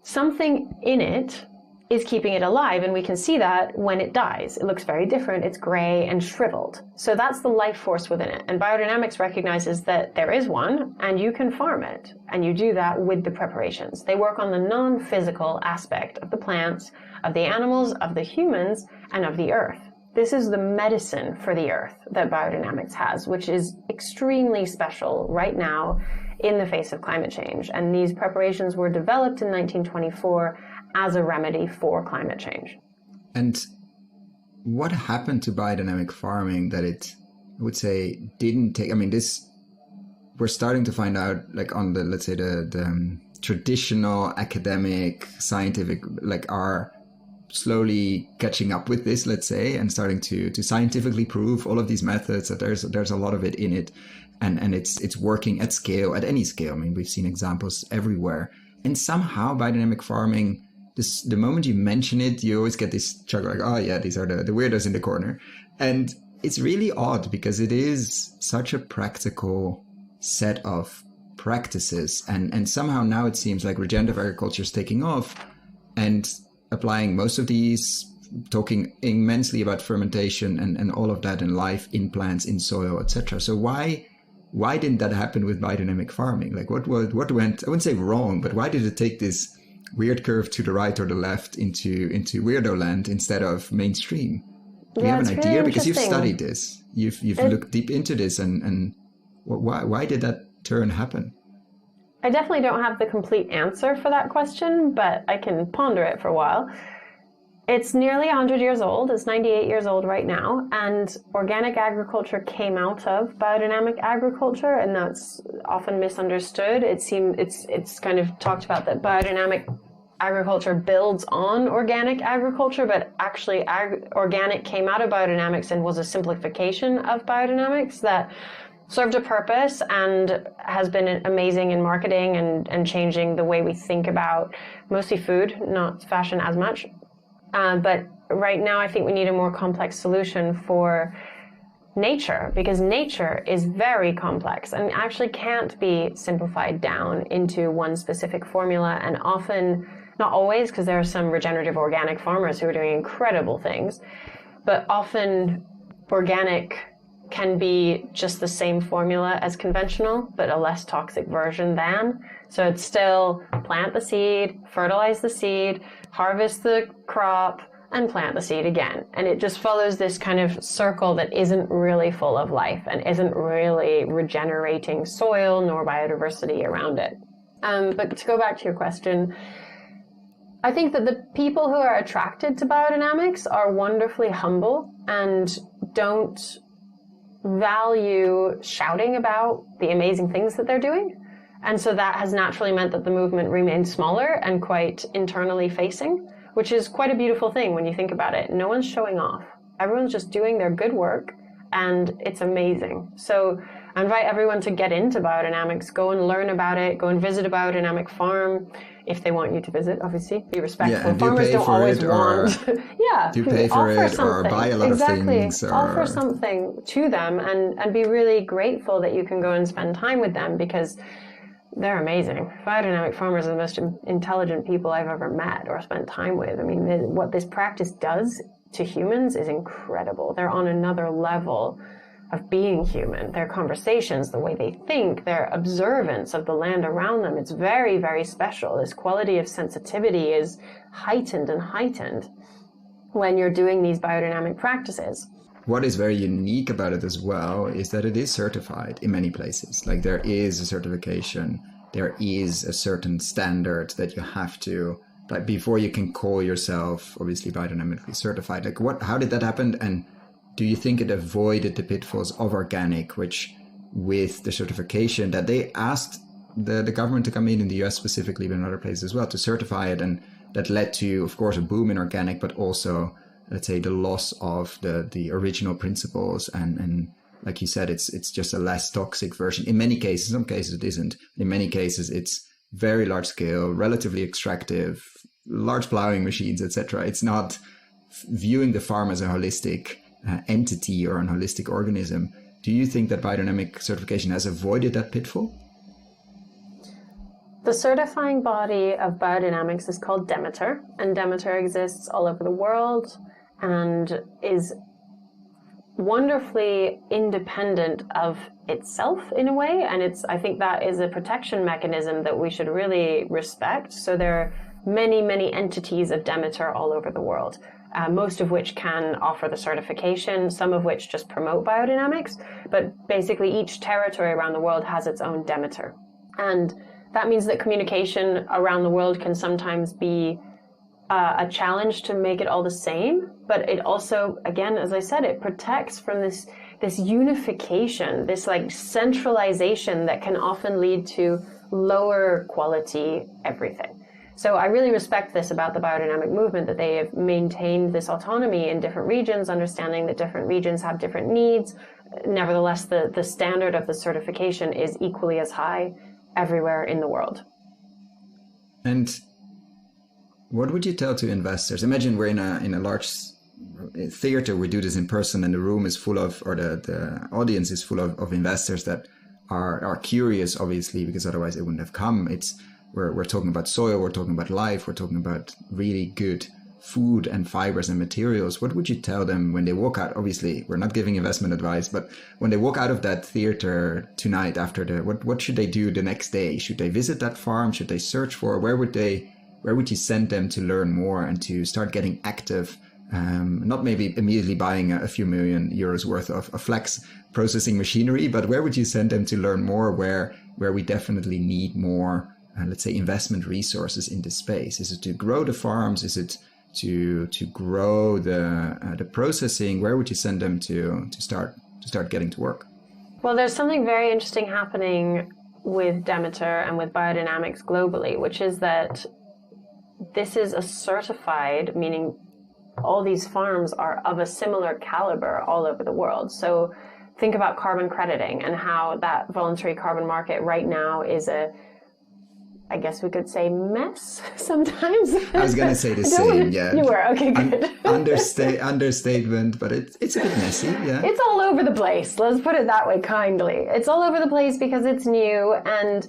Something in it is keeping it alive, and we can see that when it dies. It looks very different, it's gray and shriveled. So that's the life force within it. And biodynamics recognizes that there is one, and you can farm it. And you do that with the preparations. They work on the non-physical aspect of the plants, of the animals, of the humans, and of the earth. This is the medicine for the earth that biodynamics has, which is extremely special right now in the face of climate change. And these preparations were developed in 1924 as a remedy for climate change. And what happened to biodynamic farming that it, I would say, didn't take? I mean, this, we're starting to find out, like on the, let's say, the traditional academic, scientific, like are slowly catching up with this, let's say, and starting to scientifically prove all of these methods, that there's a lot of it in it, and it's working at scale, at any scale. I mean, we've seen examples everywhere. And somehow biodynamic farming, the moment you mention it, you always get this chuckle, like, oh yeah, these are the weirdos in the corner. And it's really odd because it is such a practical set of practices, and somehow now it seems like regenerative agriculture is taking off and applying most of these, talking immensely about fermentation and all of that in life, in plants, in soil, etc. So why didn't that happen with biodynamic farming? Like what went, I wouldn't say wrong, but why did it take this weird curve to the right or the left into weirdo land instead of mainstream? Do you have an idea? Because you've studied this, you've looked deep into this, and why did that turn happen? I definitely don't have the complete answer for that question, but I can ponder it for a while. It's nearly 100 years old. It's 98 years old right now, and organic agriculture came out of biodynamic agriculture, and that's often misunderstood. It's kind of talked about that biodynamic agriculture builds on organic agriculture, but actually organic came out of biodynamics and was a simplification of biodynamics that served a purpose and has been amazing in marketing and changing the way we think about mostly food, not fashion as much. But right now I think we need a more complex solution for nature, because nature is very complex and actually can't be simplified down into one specific formula. And often, not always, because there are some regenerative organic farmers who are doing incredible things, but often organic can be just the same formula as conventional, but a less toxic version than. So it's still plant the seed, fertilize the seed, harvest the crop, and plant the seed again. And it just follows this kind of circle that isn't really full of life and isn't really regenerating soil nor biodiversity around it. But to go back to your question, I think that the people who are attracted to biodynamics are wonderfully humble and don't value shouting about the amazing things that they're doing. And so that has naturally meant that the movement remains smaller and quite internally facing, which is quite a beautiful thing when you think about it. No one's showing off. Everyone's just doing their good work, and it's amazing. So I invite everyone to get into biodynamics, go and learn about it, go and visit a biodynamic farm if they want you to visit, obviously. Be respectful. Yeah, and Farmers don't always want. Yeah. Do pay for offer it something. or buy a lot of things. Or... Offer something to them and be really grateful that you can go and spend time with them, because they're amazing. Biodynamic farmers are the most intelligent people I've ever met or spent time with. I mean, what this practice does to humans is incredible. They're on another level of being human. Their conversations, the way they think, their observance of the land around them, it's very, very special. This quality of sensitivity is heightened and heightened when you're doing these biodynamic practices. What is very unique about it as well is that it is certified in many places. Like, there is a certification, there is a certain standard that you have to, like, before you can call yourself obviously biodynamically certified. Like, how did that happen? And do you think it avoided the pitfalls of organic, which with the certification that they asked the government to come in the US specifically, but in other places as well, to certify it, and that led to, of course, a boom in organic, but also, let's say, the loss of the original principles, and like you said, it's just a less toxic version. In many cases, some cases it isn't. In many cases, it's very large scale, relatively extractive, large plowing machines, etc. It's not viewing the farm as a holistic entity or an holistic organism. Do you think that biodynamic certification has avoided that pitfall? The certifying body of biodynamics is called Demeter, and Demeter exists all over the world and is wonderfully independent of itself in a way, and I think that is a protection mechanism that we should really respect. So there are many, many entities of Demeter all over the world, most of which can offer the certification, some of which just promote biodynamics, but basically each territory around the world has its own Demeter. And that means that communication around the world can sometimes be a challenge to make it all the same, but it also, again, as I said, it protects from this unification, this like centralization that can often lead to lower quality everything. So I really respect this about the biodynamic movement, that they have maintained this autonomy in different regions, understanding that different regions have different needs. Nevertheless, the standard of the certification is equally as high everywhere in the world. And what would you tell to investors? Imagine we're in a large theater, we do this in person, and the room is full of, or the audience is full of investors that are curious, obviously, because otherwise they wouldn't have come. We're talking about soil, we're talking about life, we're talking about really good food and fibers and materials. What would you tell them when they walk out? Obviously, we're not giving investment advice, but when they walk out of that theater tonight after what should they do the next day? Should they visit that farm? Should they search for? Where would you send them to learn more and to start getting active? Not maybe immediately buying a few million euros worth of flex processing machinery, but where would you send them to learn more? Where we definitely need more, let's say, investment resources in this space? Is it to grow the farms? Is it to grow the processing? Where would you send them to start getting to work? Well, there's something very interesting happening with Demeter and with biodynamics globally, which is that this is a certified, meaning all these farms are of a similar caliber all over the world. So think about carbon crediting and how that voluntary carbon market right now is I guess we could say mess sometimes. I was going to say the same, yeah. You were, okay, good. Understatement, but it's a bit messy, yeah. It's all over the place, let's put it that way kindly. It's all over the place because it's new, and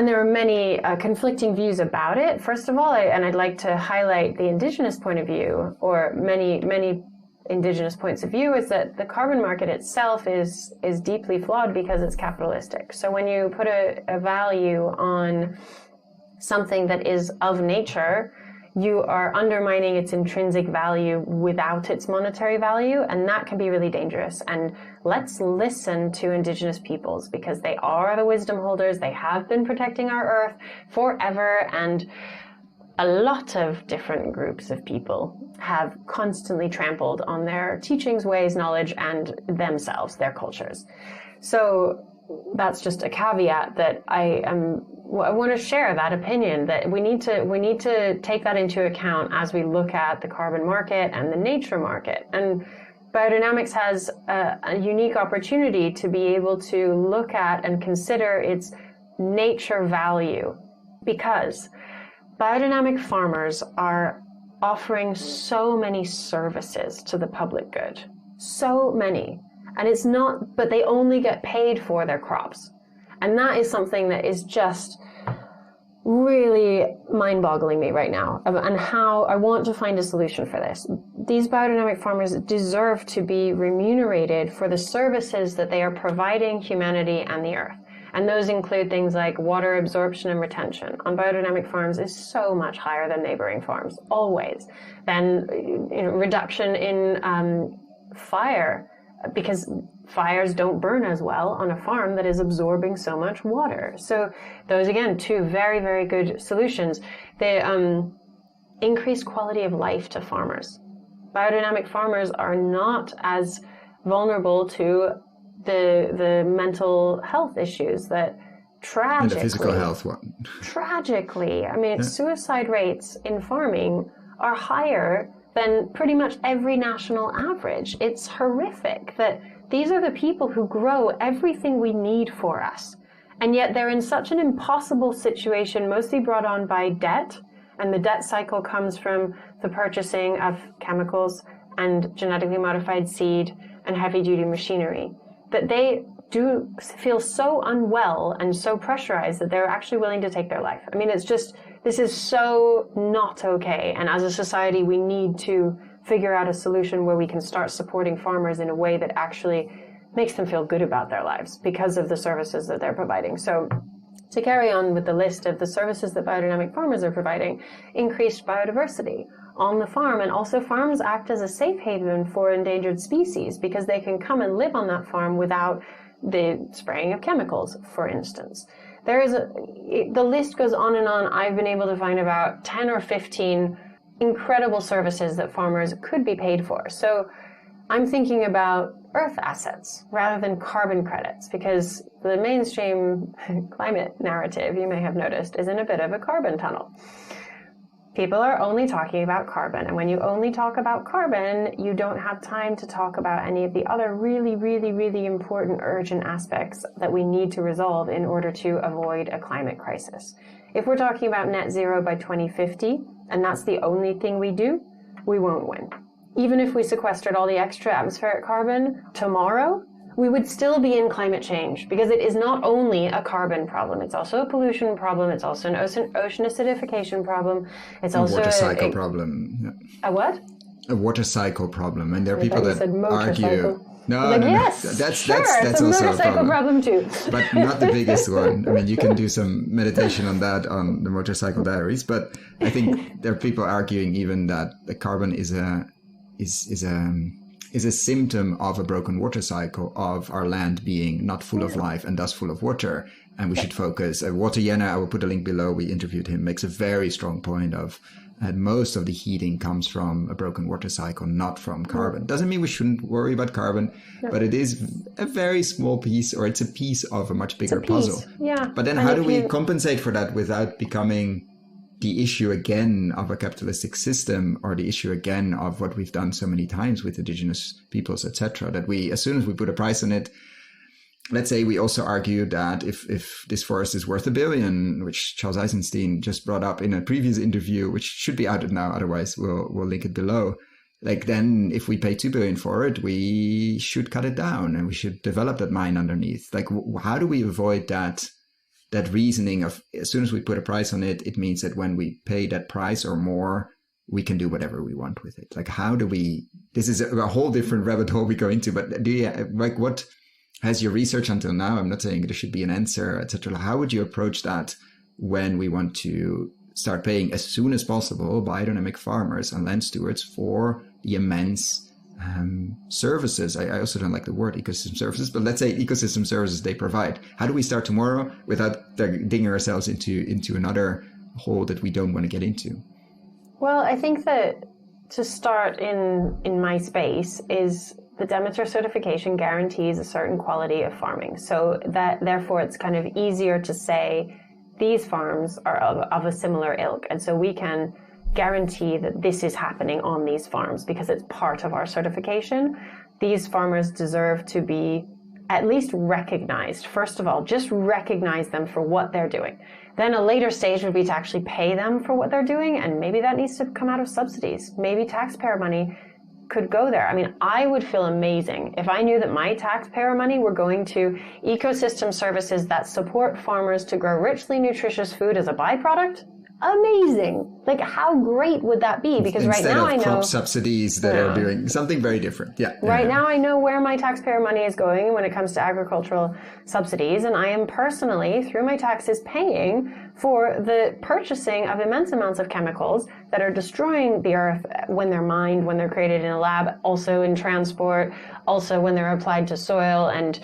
there are many conflicting views about it. First of all, I'd like to highlight the indigenous point of view, or many indigenous points of view, is that the carbon market itself is deeply flawed because it's capitalistic. So when you put a value on something that is of nature, you are undermining its intrinsic value without its monetary value, and that can be really dangerous. And let's listen to indigenous peoples, because they are the wisdom holders. They have been protecting our earth forever, and a lot of different groups of people have constantly trampled on their teachings, ways, knowledge, and themselves, their cultures. So that's just a caveat that I want to share that opinion, that we need to take that into account as we look at the carbon market and the nature market. And biodynamics has a unique opportunity to be able to look at and consider its nature value, because biodynamic farmers are offering so many services to the public good. So many. And it's not, but they only get paid for their crops. And that is something that is just really mind-boggling me right now, and how I want to find a solution for this. These biodynamic farmers deserve to be remunerated for the services that they are providing humanity and the earth. And those include things like water absorption and retention on biodynamic farms is so much higher than neighboring farms, always. Then reduction in fire, because fires don't burn as well on a farm that is absorbing so much water. So those, again, two very, very good solutions. They increased quality of life to farmers. Biodynamic farmers are not as vulnerable to the mental health issues that tragically... And the physical health one. Tragically. I mean, suicide rates in farming are higher than pretty much every national average. It's horrific that these are the people who grow everything we need for us. And yet they're in such an impossible situation, mostly brought on by debt. And the debt cycle comes from the purchasing of chemicals and genetically modified seed and heavy-duty machinery, that they do feel so unwell and so pressurized that they're actually willing to take their life. I mean, it's just, this is so not okay. And as a society, we need to figure out a solution where we can start supporting farmers in a way that actually makes them feel good about their lives because of the services that they're providing. So to carry on with the list of the services that biodynamic farmers are providing, increased biodiversity on the farm, and also farms act as a safe haven for endangered species because they can come and live on that farm without the spraying of chemicals, for instance. The list goes on and on. I've been able to find about 10 or 15 incredible services that farmers could be paid for. So I'm thinking about earth assets rather than carbon credits, because the mainstream climate narrative, you may have noticed, is in a bit of a carbon tunnel. People are only talking about carbon, and when you only talk about carbon, you don't have time to talk about any of the other really, really, really important urgent aspects that we need to resolve in order to avoid a climate crisis. If we're talking about net zero by 2050, and that's the only thing we do, we won't win. Even if we sequestered all the extra atmospheric carbon tomorrow, we would still be in climate change, because it is not only a carbon problem, it's also a pollution problem, it's also an ocean acidification problem, it's also a water cycle problem. Yeah. A what? A water cycle problem. And there are people that argue... No, yes, that's it's a also motorcycle a problem too. But not the biggest one. I mean, you can do some meditation on that on the Motorcycle Diaries. But I think there are people arguing even that the carbon is a symptom of a broken water cycle, of our land being not full of life and thus full of water. And we should focus. Walter Jenner, I will put a link below, we interviewed him, makes a very strong point of most of the heating comes from a broken water cycle, not from carbon. Doesn't mean we shouldn't worry about carbon, but it is a very small piece, or it's a piece of a much bigger puzzle. Yeah. But then how do we compensate for that without becoming the issue again of a capitalistic system, or the issue again of what we've done so many times with indigenous peoples, etc., that we, as soon as we put a price on it, let's say we also argue that if this forest is worth $1 billion, which Charles Eisenstein just brought up in a previous interview, which should be out now, otherwise we'll link it below. Like, then if we pay $2 billion for it, we should cut it down and we should develop that mine underneath. Like, how do we avoid that reasoning of, as soon as we put a price on it, it means that when we pay that price or more, we can do whatever we want with it? Like, how do we, this is a whole different rabbit hole we go into, but do you, like, what has your research until now? I'm not saying there should be an answer, etc. How would you approach that when we want to start paying as soon as possible biodynamic farmers and land stewards for the immense services? I also don't like the word ecosystem services, but let's say ecosystem services they provide. How do we start tomorrow without digging ourselves into another hole that we don't want to get into? Well, I think that to start in my space is the Demeter certification guarantees a certain quality of farming. So that therefore it's kind of easier to say these farms are of a similar ilk. And so we can guarantee that this is happening on these farms because it's part of our certification. These farmers deserve to be at least recognized. First of all, just recognize them for what they're doing. Then a later stage would be to actually pay them for what they're doing, and maybe that needs to come out of subsidies. Maybe taxpayer money could go there. I mean, I would feel amazing if I knew that my taxpayer money were going to ecosystem services that support farmers to grow richly nutritious food as a byproduct. Amazing. Like, how great would that be? Because right now I know crop subsidies that are doing something very different. Yeah. Right now I know where my taxpayer money is going when it comes to agricultural subsidies, and I am personally, through my taxes, paying for the purchasing of immense amounts of chemicals that are destroying the earth when they're mined, when they're created in a lab, also in transport, also when they're applied to soil and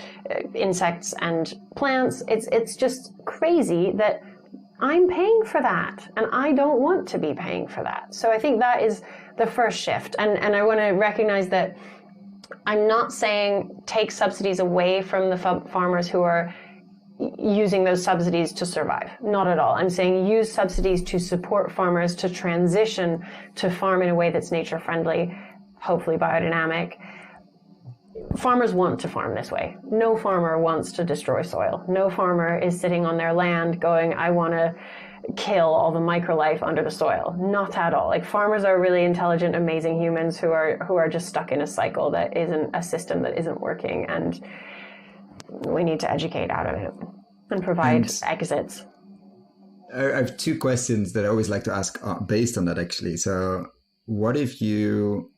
insects and plants. It's just crazy that I'm paying for that, and I don't want to be paying for that. So I think that is the first shift. And I want to recognize that I'm not saying take subsidies away from the farmers who are using those subsidies to survive. Not at all. I'm saying use subsidies to support farmers to transition to farm in a way that's nature friendly, hopefully biodynamic. Farmers want to farm this way. No farmer wants to destroy soil. No farmer is sitting on their land going, I want to kill all the microlife under the soil. Not at all. Like, farmers are really intelligent, amazing humans who are just stuck in a cycle that isn't a system that isn't working, and we need to educate out of it and provide exits. I have two questions that I always like to ask based on that, actually. So what if you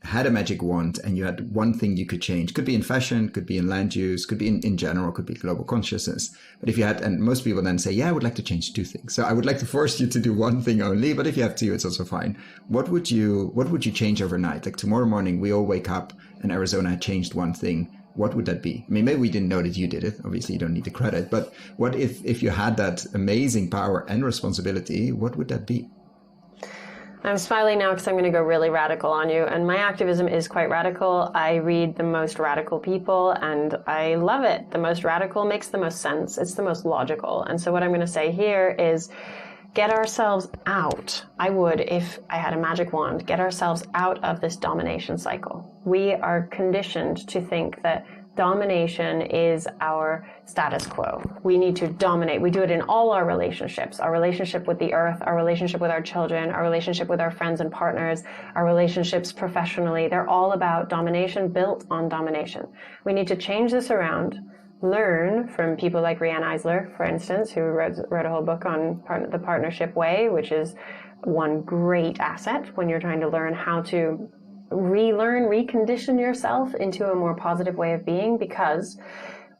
had a magic wand and you had one thing you could change? Could be in fashion, could be in land use, could be in general, could be global consciousness. But if you had, and most people then say, yeah, I would like to change two things. So I would like to force you to do one thing only, but if you have two, it's also fine. What would you change overnight? Like, tomorrow morning, we all wake up and Arizona had changed one thing. What would that be? I mean, maybe we didn't know that you did it. Obviously, you don't need the credit. But what if you had that amazing power and responsibility, what would that be? I'm smiling now because I'm going to go really radical on you. And my activism is quite radical. I read the most radical people and I love it. The most radical makes the most sense. It's the most logical. And so what I'm going to say here is get ourselves out. I would, if I had a magic wand, get ourselves out of this domination cycle. We are conditioned to think that domination is our status quo. We need to dominate. We do it in all our relationships, our relationship with the earth, our relationship with our children, our relationship with our friends and partners, our relationships professionally. They're all about domination, built on domination. We need to change this around, learn from people like Riane Eisler, for instance, who wrote a whole book on the partnership way, which is one great asset when you're trying to learn how to relearn, recondition yourself into a more positive way of being, because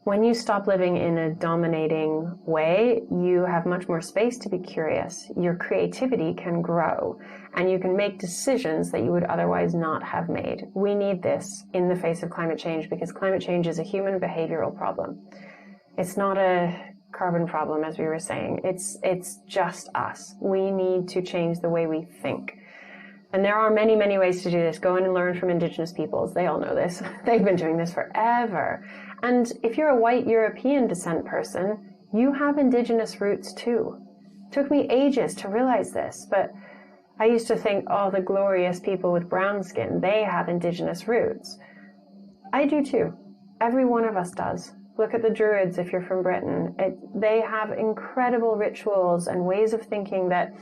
when you stop living in a dominating way, you have much more space to be curious. Your creativity can grow and you can make decisions that you would otherwise not have made. We need this in the face of climate change because climate change is a human behavioral problem. It's not a carbon problem, as we were saying. It's just us. We need to change the way we think. And there are many, many ways to do this. Go in and learn from indigenous peoples. They all know this. They've been doing this forever. And if you're a white European descent person, you have indigenous roots too. It took me ages to realize this, but I used to think, oh, the glorious people with brown skin, they have indigenous roots. I do too. Every one of us does. Look at the Druids if you're from Britain. They have incredible rituals and ways of thinking that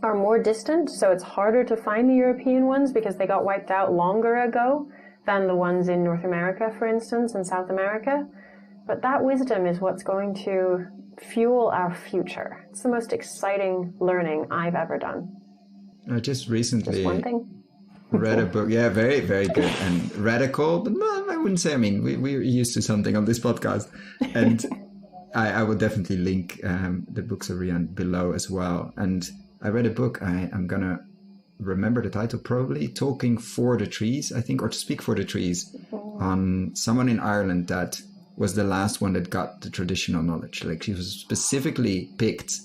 are more distant, so it's harder to find the European ones because they got wiped out longer ago than the ones in North America, for instance, and South America. But that wisdom is what's going to fuel our future. It's the most exciting learning I've ever done. I just recently Just one thing. read a book. Yeah, very, very good and radical, but no, I wouldn't say. I mean, we're used to something on this podcast. And I will definitely link the books of Riane below as well. And I read a book, I'm going to remember the title probably, Talking for the Trees, I think, or To Speak for the Trees, on someone in Ireland that was the last one that got the traditional knowledge. Like, she was specifically picked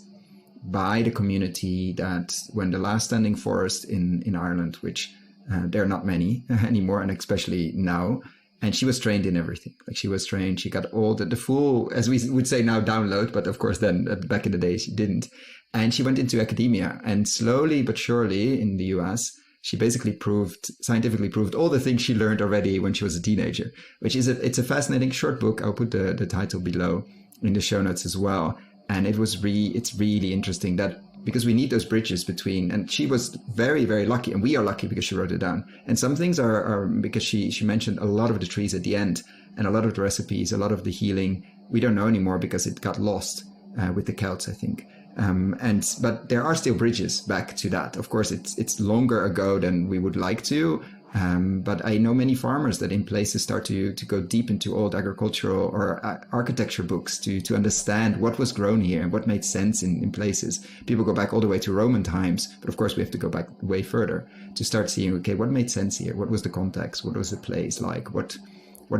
by the community that when the last standing forest in Ireland, which there are not many anymore, and especially now, And she was trained in everything. Like she was trained, she got all the full, as we would say now, download. But of course, then back in the day, she didn't. And she went into academia, and slowly but surely in the US, she basically scientifically proved all the things she learned already when she was a teenager, which is it's a fascinating short book. I'll put the title below in the show notes as well. And it's really interesting that, because we need those bridges between, and she was very, very lucky, and we are lucky because she wrote it down. And some things are because she mentioned a lot of the trees at the end, and a lot of the recipes, a lot of the healing, we don't know anymore because it got lost with the Celts, I think. But there are still bridges back to that. Of course, it's longer ago than we would like to. But I know many farmers that in places start to go deep into old agricultural or architecture books to understand what was grown here and what made sense in places. People go back all the way to Roman times, but of course we have to go back way further to start seeing, okay, what made sense here? What was the context? What was the place like? What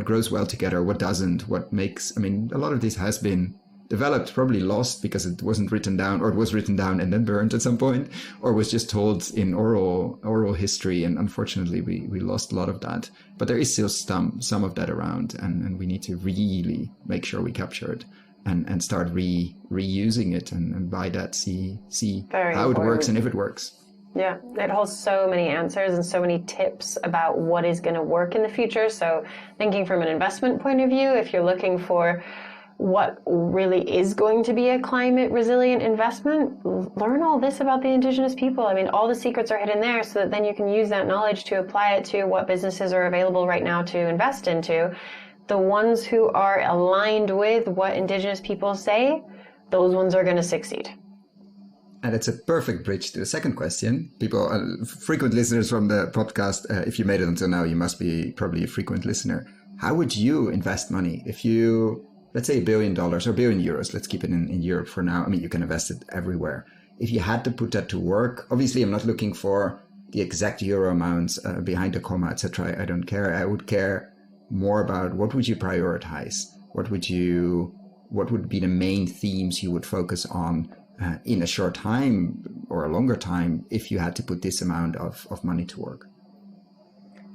grows well together? What doesn't? What makes, I mean, a lot of this has been developed, probably lost because it wasn't written down, or it was written down and then burned at some point, or was just told in oral history. And unfortunately, we lost a lot of that. But there is still some of that around, and we need to really make sure we capture it and start reusing it, and by that see Very how important. It works and if it works. Yeah, it holds so many answers and so many tips about what is going to work in the future. So thinking from an investment point of view, if you're looking for what really is going to be a climate resilient investment, learn all this about the indigenous people. I mean, all the secrets are hidden there, so that then you can use that knowledge to apply it to what businesses are available right now to invest into. The ones who are aligned with what indigenous people say, those ones are going to succeed. And it's a perfect bridge to the second question. People, frequent listeners from the podcast, if you made it until now, you must be probably a frequent listener. How would you invest money if you, let's say $1 billion or €1 billion, let's keep it in Europe for now. I mean, you can invest it everywhere. If you had to put that to work, obviously I'm not looking for the exact euro amounts behind the comma, etc. I don't care. I would care more about what would you prioritize? What would be the main themes you would focus on in a short time or a longer time if you had to put this amount of money to work?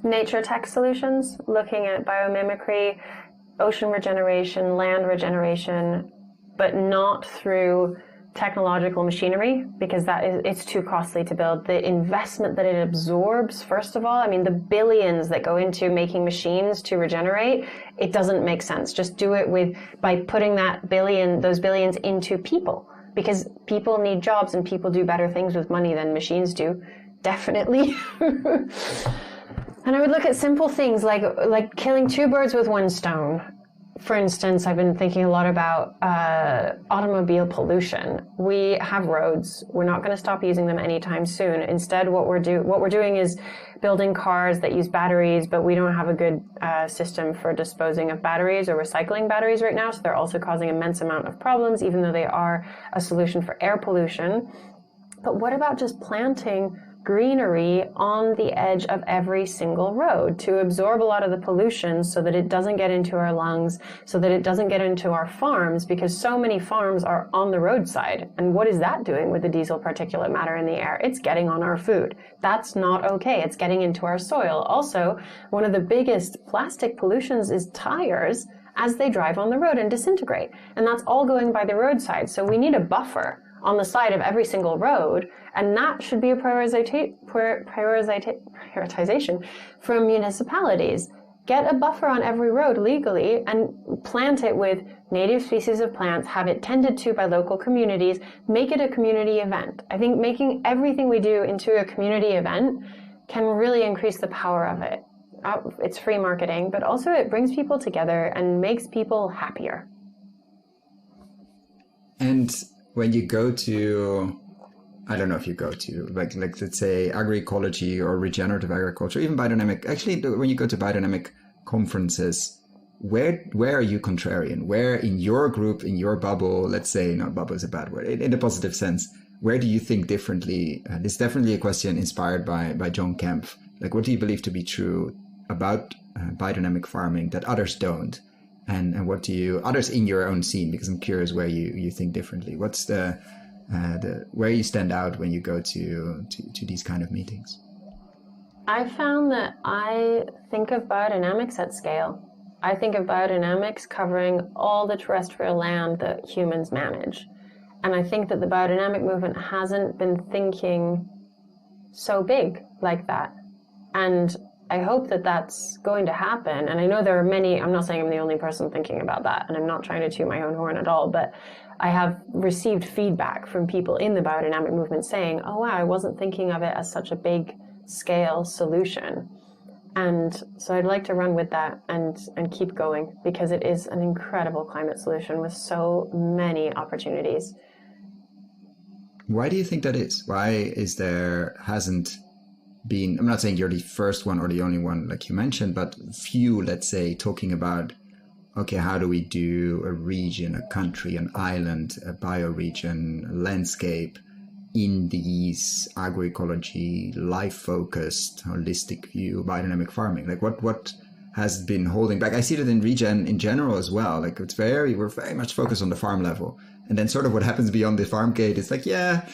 Nature tech solutions, looking at biomimicry, ocean regeneration, land regeneration, but not through technological machinery, because it's too costly to build. The investment that it absorbs, first of all, I mean, the billions that go into making machines to regenerate, it doesn't make sense. Just do it by putting those billions into people, because people need jobs and people do better things with money than machines do. Definitely. And I would look at simple things like killing two birds with one stone. For instance, I've been thinking a lot about automobile pollution. We have roads. We're not going to stop using them anytime soon. Instead, what we're doing is building cars that use batteries, but we don't have a good system for disposing of batteries or recycling batteries right now. So they're also causing immense amount of problems, even though they are a solution for air pollution. But what about just planting greenery on the edge of every single road to absorb a lot of the pollution so that it doesn't get into our lungs, so that it doesn't get into our farms, because so many farms are on the roadside. And what is that doing with the diesel particulate matter in the air? It's getting on our food. That's not okay. It's getting into our soil. Also, one of the biggest plastic pollutions is tires as they drive on the road and disintegrate. And that's all going by the roadside. So we need a buffer on the side of every single road, and that should be a prioritization from municipalities. Get a buffer on every road legally and plant it with native species of plants, have it tended to by local communities, make it a community event. I think making everything we do into a community event can really increase the power of it. It's free marketing, but also it brings people together and makes people happier. And when you go to, I don't know if you go to, like let's say agroecology or regenerative agriculture, even biodynamic, actually when you go to biodynamic conferences, where are you contrarian? Where in your group, in your bubble, let's say, not bubble is a bad word, in a positive sense, where do you think differently? This is definitely a question inspired by John Kempf. Like, what do you believe to be true about biodynamic farming that others don't? And what do you, others in your own scene, because I'm curious where you think differently. What's the where you stand out when you go to these kind of meetings? I found that I think of biodynamics at scale. I think of biodynamics covering all the terrestrial land that humans manage. And I think that the biodynamic movement hasn't been thinking so big like that. And I hope that that's going to happen. And I know there are many, I'm not saying I'm the only person thinking about that, and I'm not trying to toot my own horn at all, but I have received feedback from people in the biodynamic movement saying, oh wow, I wasn't thinking of it as such a big scale solution. And so I'd like to run with that and keep going, because it is an incredible climate solution with so many opportunities. Why do you think that is? Why is there hasn't been, I'm not saying you're the first one or the only one like you mentioned, but few, let's say, talking about, okay, how do we do a region, a country, an island, a bioregion, a landscape in these agroecology, life-focused, holistic view, biodynamic farming? Like what has been holding back? I see that in Regen in general as well. Like we're very much focused on the farm level. And then sort of what happens beyond the farm gate is like, yeah,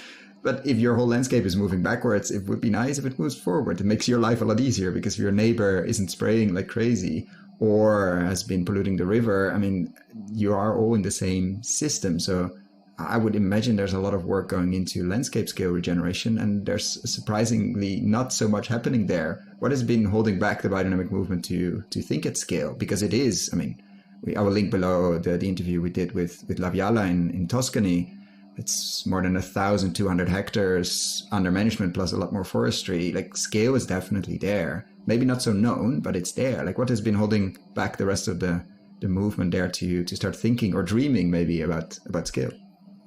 but if your whole landscape is moving backwards, it would be nice if it moves forward. It makes your life a lot easier, because if your neighbor isn't spraying like crazy or has been polluting the river, I mean, you are all in the same system. So I would imagine there's a lot of work going into landscape scale regeneration, and there's surprisingly not so much happening there. What has been holding back the biodynamic movement to think at scale? Because it is, I mean, I will link below the interview we did with La Viala in Tuscany. It's more than 1,200 hectares under management, plus a lot more forestry. Like, scale is definitely there. Maybe not so known, but it's there. Like, what has been holding back the rest of the movement there to start thinking or dreaming maybe about scale?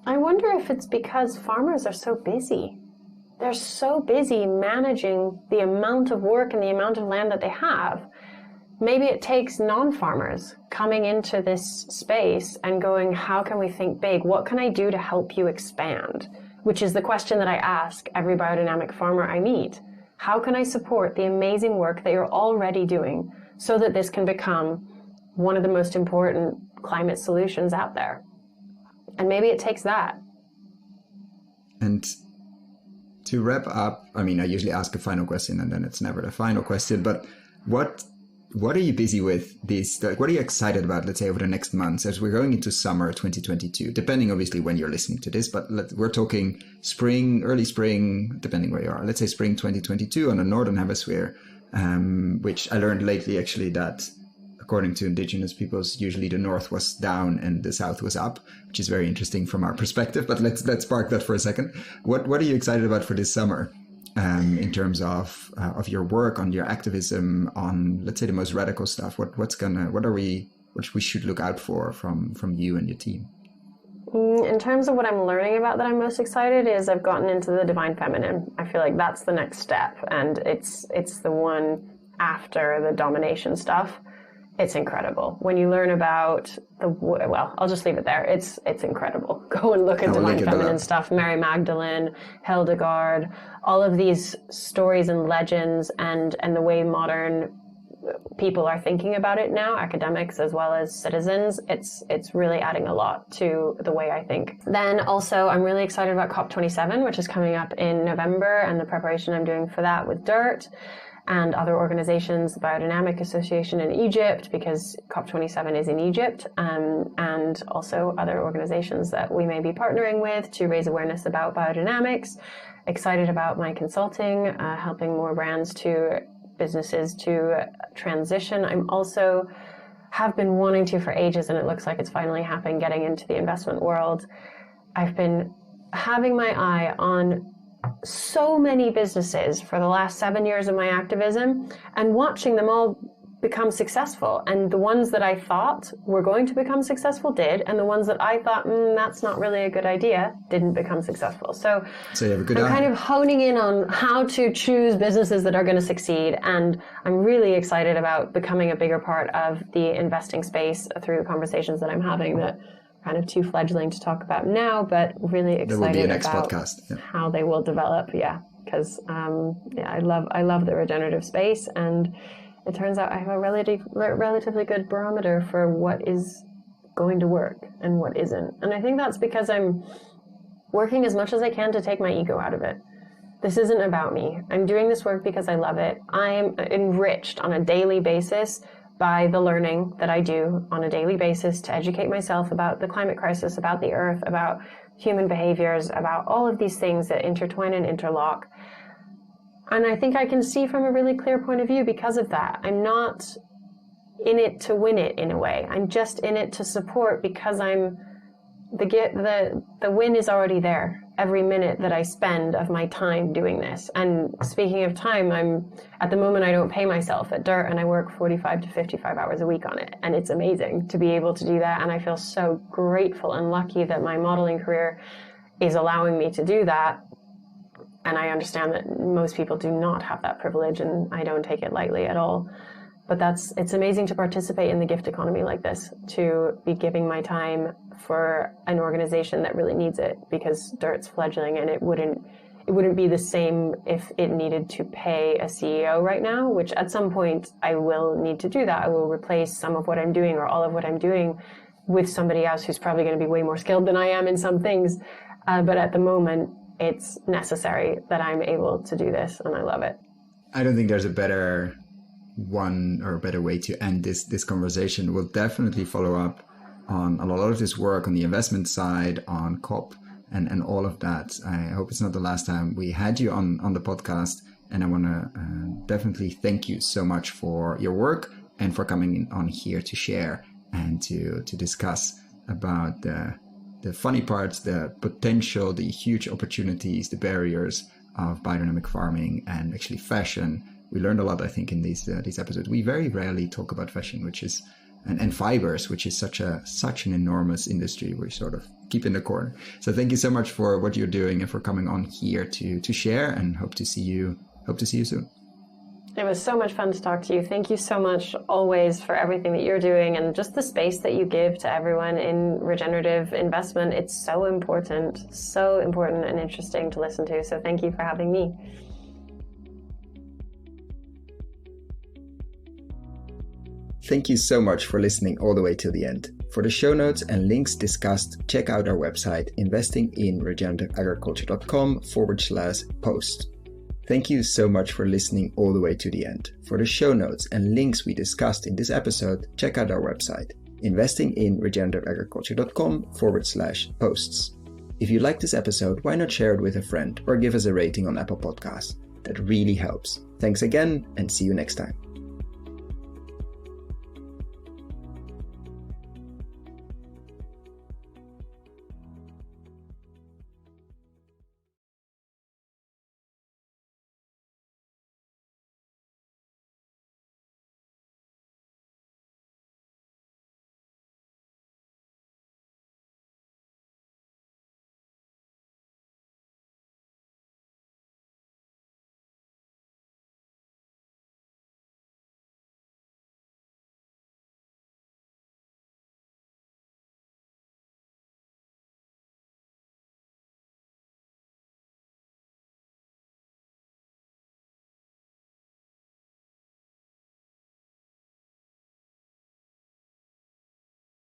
I wonder if it's because farmers are so busy. They're so busy managing the amount of work and the amount of land that they have. Maybe it takes non-farmers coming into this space and going, how can we think big? What can I do to help you expand? Which is the question that I ask every biodynamic farmer I meet. How can I support the amazing work that you're already doing so that this can become one of the most important climate solutions out there? And maybe it takes that. And to wrap up, I mean, I usually ask a final question and then it's never the final question, but what are you busy with this? Like, what are you excited about, let's say, over the next months as we're going into summer 2022, depending obviously when you're listening to this, but we're talking spring, early spring, depending where you are. Let's say spring 2022 on the Northern Hemisphere, which I learned lately actually that according to indigenous peoples, usually the North was down and the South was up, which is very interesting from our perspective, but let's park that for a second. What are you excited about for this summer? In terms of your work, on your activism, on, let's say, the most radical stuff, what we should look out for from you and your team? In terms of what I'm learning about that I'm most excited is I've gotten into the divine feminine. I feel like that's the next step, and it's the one after the domination stuff. It's incredible. When you learn about I'll just leave it there. It's incredible. Go and look at divine feminine stuff. Mary Magdalene, Hildegard, all of these stories and legends, and the way modern people are thinking about it now, academics as well as citizens. It's really adding a lot to the way I think. Then also, I'm really excited about COP27, which is coming up in November, and the preparation I'm doing for that with DIRT and other organizations, the Biodynamic Association in Egypt, because COP27 is in Egypt, and also other organizations that we may be partnering with to raise awareness about biodynamics. Excited about my consulting, helping more businesses to transition. I'm also have been wanting to for ages, and it looks like it's finally happening, getting into the investment world. I've been having my eye on so many businesses for the last 7 years of my activism and watching them all become successful. And the ones that I thought were going to become successful did, and the ones that I thought, that's not really a good idea, didn't become successful. So you have a good eye. Kind of honing in on how to choose businesses that are going to succeed. And I'm really excited about becoming a bigger part of the investing space through conversations that I'm having that kind of too fledgling to talk about now, but really excited about how they will develop. Yeah, because I love the regenerative space, and it turns out I have a relatively good barometer for what is going to work and what isn't. And I think that's because I'm working as much as I can to take my ego out of it. This isn't about me. I'm doing this work because I love it. I'm enriched on a daily basis by the learning that I do on a daily basis to educate myself about the climate crisis, about the earth, about human behaviors, about all of these things that intertwine and interlock. And I think I can see from a really clear point of view because of that. I'm not in it to win it in a way. I'm just in it to support because the win is already there every minute that I spend of my time doing this. And speaking of time, at the moment I don't pay myself at Dirt, and I work 45 to 55 hours a week on it. And it's amazing to be able to do that. And I feel so grateful and lucky that my modeling career is allowing me to do that. And I understand that most people do not have that privilege, and I don't take it lightly at all. But it's amazing to participate in the gift economy like this, to be giving my time for an organization that really needs it, because Dirt's fledgling, and it wouldn't be the same if it needed to pay a CEO right now, which at some point I will need to do that. I will replace some of what I'm doing or all of what I'm doing with somebody else who's probably going to be way more skilled than I am in some things. But at the moment, it's necessary that I'm able to do this, and I love it. I don't think there's a better way to end this conversation. We'll definitely follow up on a lot of this work on the investment side, on COP and all of that. I hope it's not the last time we had you on the podcast, and I want to definitely thank you so much for your work and for coming on here to share and to discuss about the funny parts, the potential, the huge opportunities, the barriers of biodynamic farming and actually fashion. We learned a lot, I think, in these episodes. We very rarely talk about fashion, which is and fibers, which is such an enormous industry we sort of keep in the corner. So thank you so much for what you're doing and for coming on here to share, and hope to see you soon. It was so much fun to talk to you. Thank you so much always for everything that you're doing and just the space that you give to everyone in regenerative investment. It's so important and interesting to listen to. So thank you for having me. Thank you so much for listening all the way till the end. For the show notes and links discussed, check out our website, investinginregenerativeagriculture.com/post. Thank you so much for listening all the way to the end. For the show notes and links we discussed in this episode, check out our website, investinginregenerativeagriculture.com/posts. If you like this episode, why not share it with a friend or give us a rating on Apple Podcasts? That really helps. Thanks again, and see you next time.